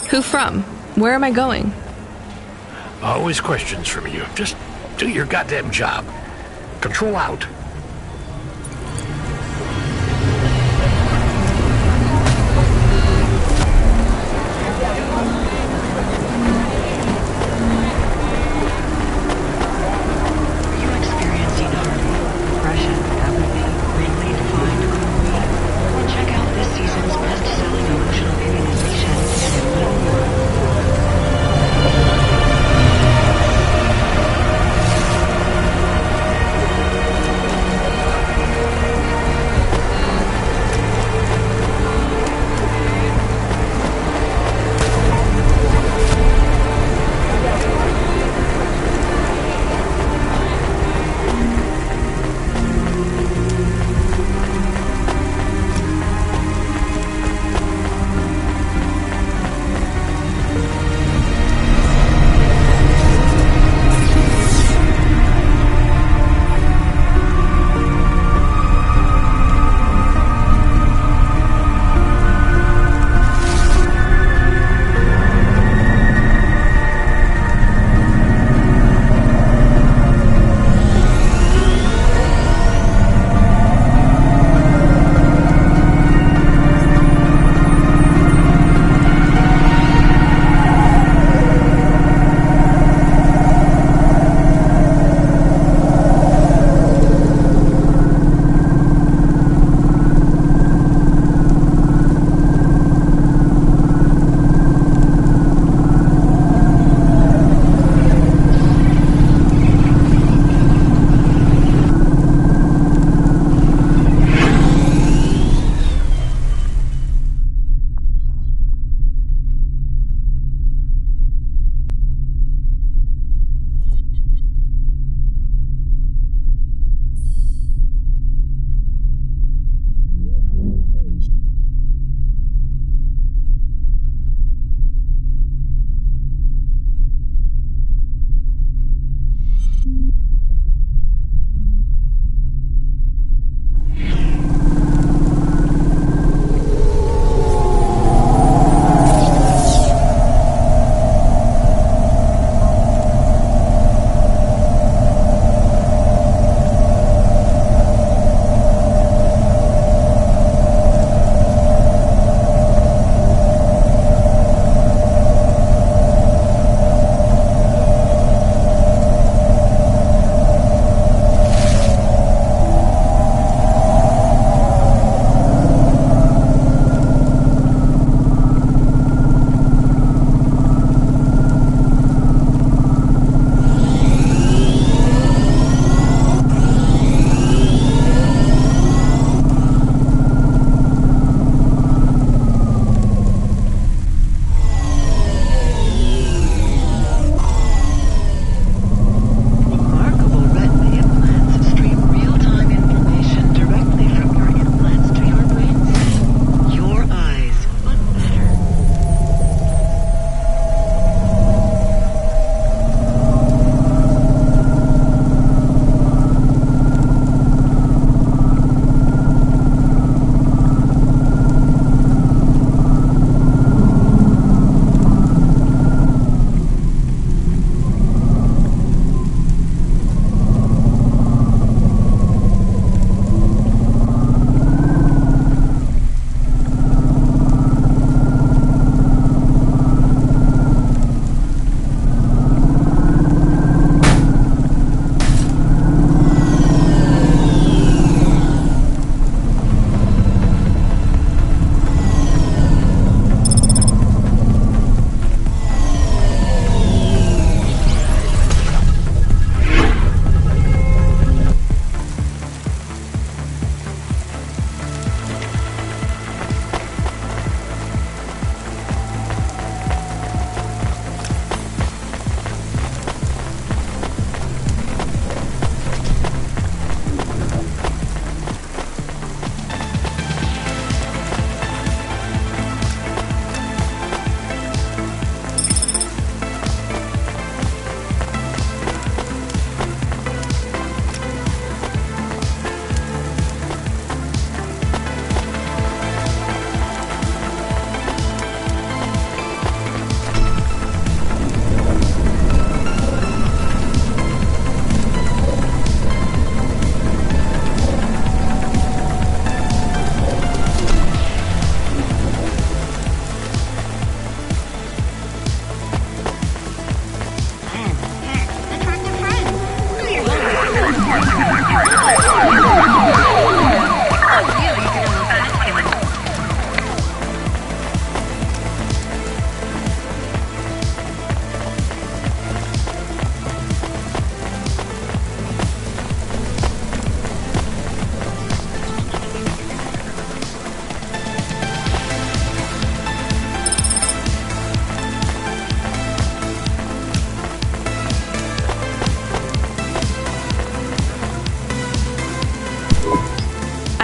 Who from? Where am I going? Always questions from you. Just do your goddamn job. Control out. Check out this season's best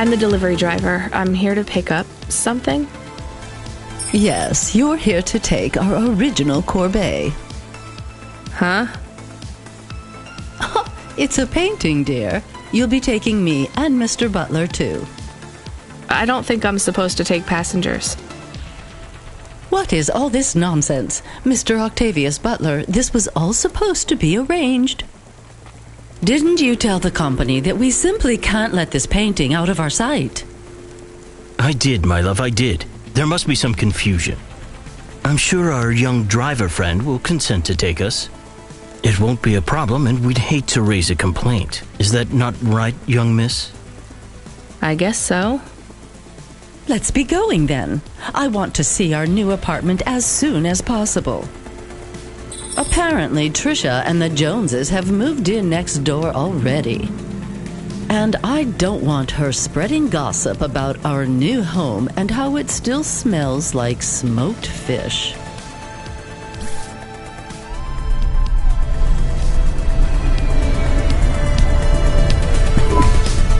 I'm the delivery driver. I'm here to pick up something. Yes, you're here to take our original corbeille. Huh? It's a painting, dear. You'll be taking me and Mr. Butler, too. I don't think I'm supposed to take passengers. What is all this nonsense? Mr. Octavius Butler, this was all supposed to be arranged. Didn't you tell the company that we simply can't let this painting out of our sight? I did, my love, I did. There must be some confusion. I'm sure our young driver friend will consent to take us. It won't be a problem, and we'd hate to raise a complaint. Is that not right, young miss? I guess so. Let's be going, then. I want to see our new apartment as soon as possible. Apparently, Trisha and the Joneses have moved in next door already. And I don't want her spreading gossip about our new home and how it still smells like smoked fish.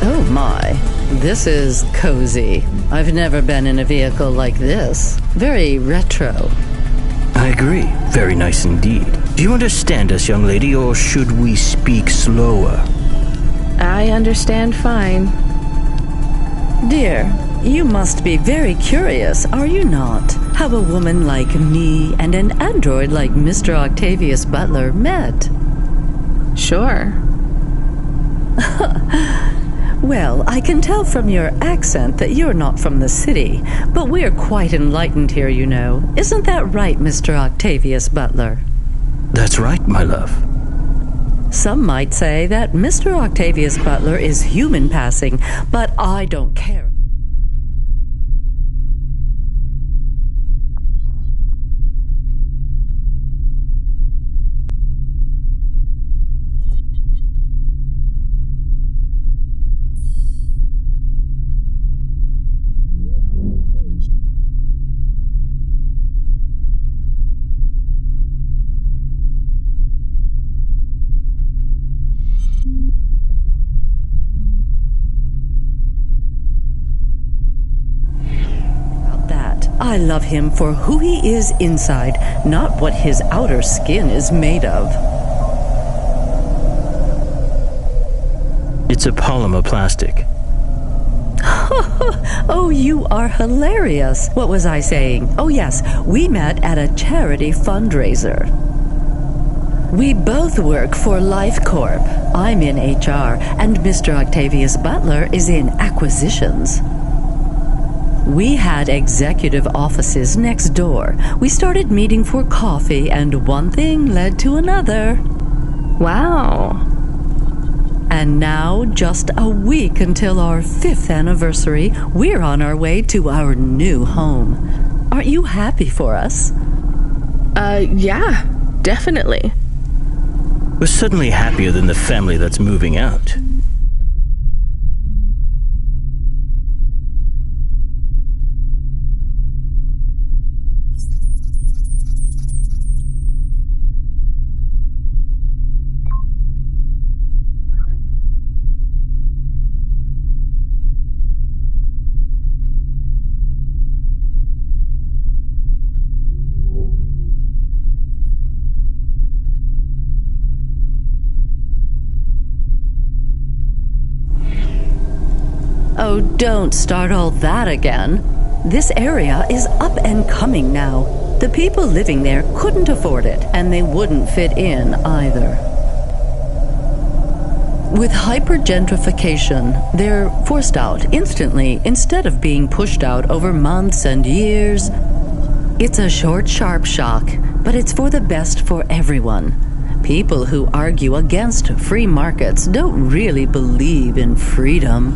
Oh my, this is cozy. I've never been in a vehicle like this. Very retro. I agree. Very nice indeed. Do you understand us, young lady, or should we speak slower? I understand fine. Dear, you must be very curious, are you not? How a woman like me and an android like Mr. Octavius Butler met. Sure. Well, I can tell from your accent that you're not from the city, but we're quite enlightened here, you know. Isn't that right, Mr. Octavius Butler? That's right, my love. Some might say that Mr. Octavius Butler is human passing, but I don't care. I love him for who he is inside, not what his outer skin is made of. It's a polymer plastic. Oh, you are hilarious. What was I saying? Oh, yes, we met at a charity fundraiser. We both work for Life Corp. I'm in HR, and Mr. Octavius Butler is in acquisitions. We had executive offices next door. We started meeting for coffee, and one thing led to another. Wow. And now, just a week until our 5th anniversary, we're on our way to our new home. Aren't you happy for us? Yeah, definitely. We're suddenly happier than the family that's moving out. Oh, don't start all that again. This area is up and coming now. The people living there couldn't afford it, and they wouldn't fit in either. With hypergentrification, they're forced out instantly instead of being pushed out over months and years. It's a short, sharp shock, but it's for the best for everyone. People who argue against free markets don't really believe in freedom.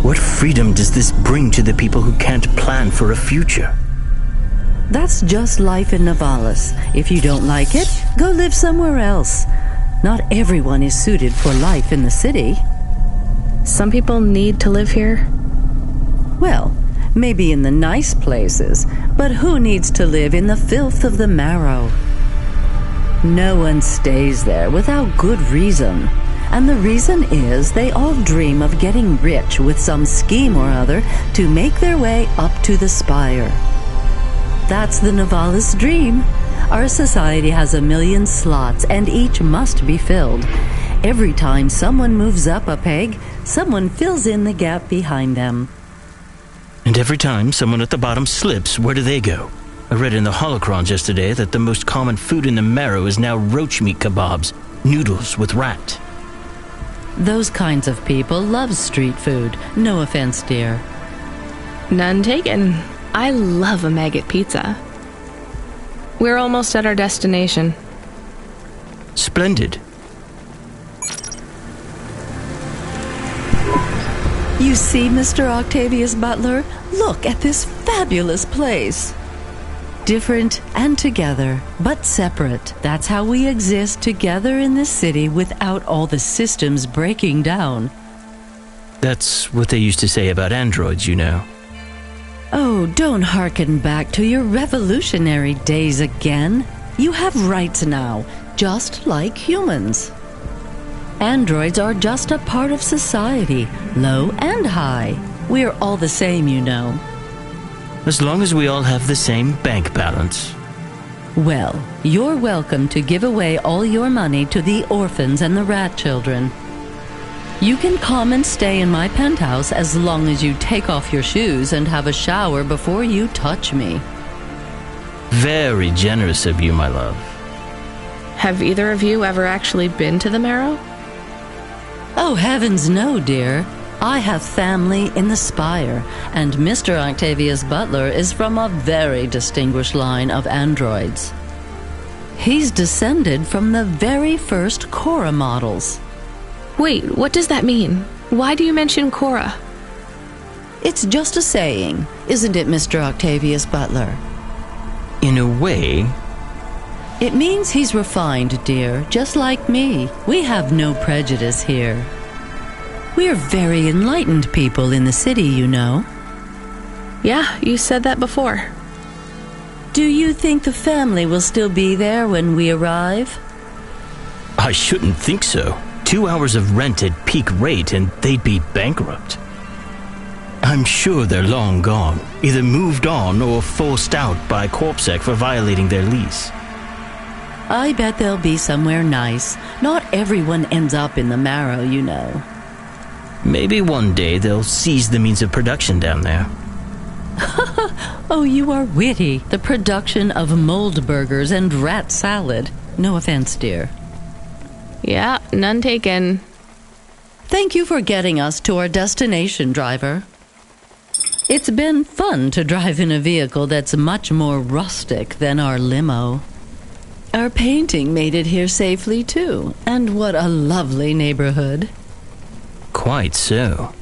What freedom does this bring to the people who can't plan for a future? That's just life in Nivalis. If you don't like it, go live somewhere else. Not everyone is suited for life in the city. Some people need to live here. Well, maybe in the nice places, but who needs to live in the filth of the marrow? No one stays there without good reason. And the reason is they all dream of getting rich with some scheme or other to make their way up to the spire. That's the Nivalis dream. Our society has 1 million slots, and each must be filled. Every time someone moves up a peg, someone fills in the gap behind them. And every time someone at the bottom slips, where do they go? I read in the holocrons yesterday that the most common food in the marrow is now roach meat kebabs, noodles with rat. Those kinds of people love street food. No offense, dear. None taken. I love a maggot pizza. We're almost at our destination. Splendid. You see, Mr. Octavius Butler? Look at this fabulous place. Different and together, but separate. That's how we exist together in this city without all the systems breaking down. That's what they used to say about androids, you know. Oh, don't hearken back to your revolutionary days again. You have rights now, just like humans. Androids are just a part of society, low and high. We're all the same, you know. As long as we all have the same bank balance. Well, you're welcome to give away all your money to the orphans and the rat children. You can come and stay in my penthouse as long as you take off your shoes and have a shower before you touch me. Very generous of you, my love. Have either of you ever actually been to the Marrow? Oh, heavens no, dear. I have family in the Spire, and Mr. Octavius Butler is from a very distinguished line of androids. He's descended from the very first Cora models. Wait, what does that mean? Why do you mention Cora? It's just a saying, isn't it, Mr. Octavius Butler? In a way. It means he's refined, dear, just like me. We have no prejudice here. We're very enlightened people in the city, you know. Yeah, you said that before. Do you think the family will still be there when we arrive? I shouldn't think so. 2 hours of rent at peak rate and they'd be bankrupt. I'm sure they're long gone, either moved on or forced out by Corpsec for violating their lease. I bet they'll be somewhere nice. Not everyone ends up in the Marrow, you know. Maybe one day they'll seize the means of production down there. Oh, you are witty. The production of mold burgers and rat salad. No offense, dear. Yeah, none taken. Thank you for getting us to our destination, driver. It's been fun to drive in a vehicle that's much more rustic than our limo. Our painting made it here safely, too. And what a lovely neighborhood. Quite so.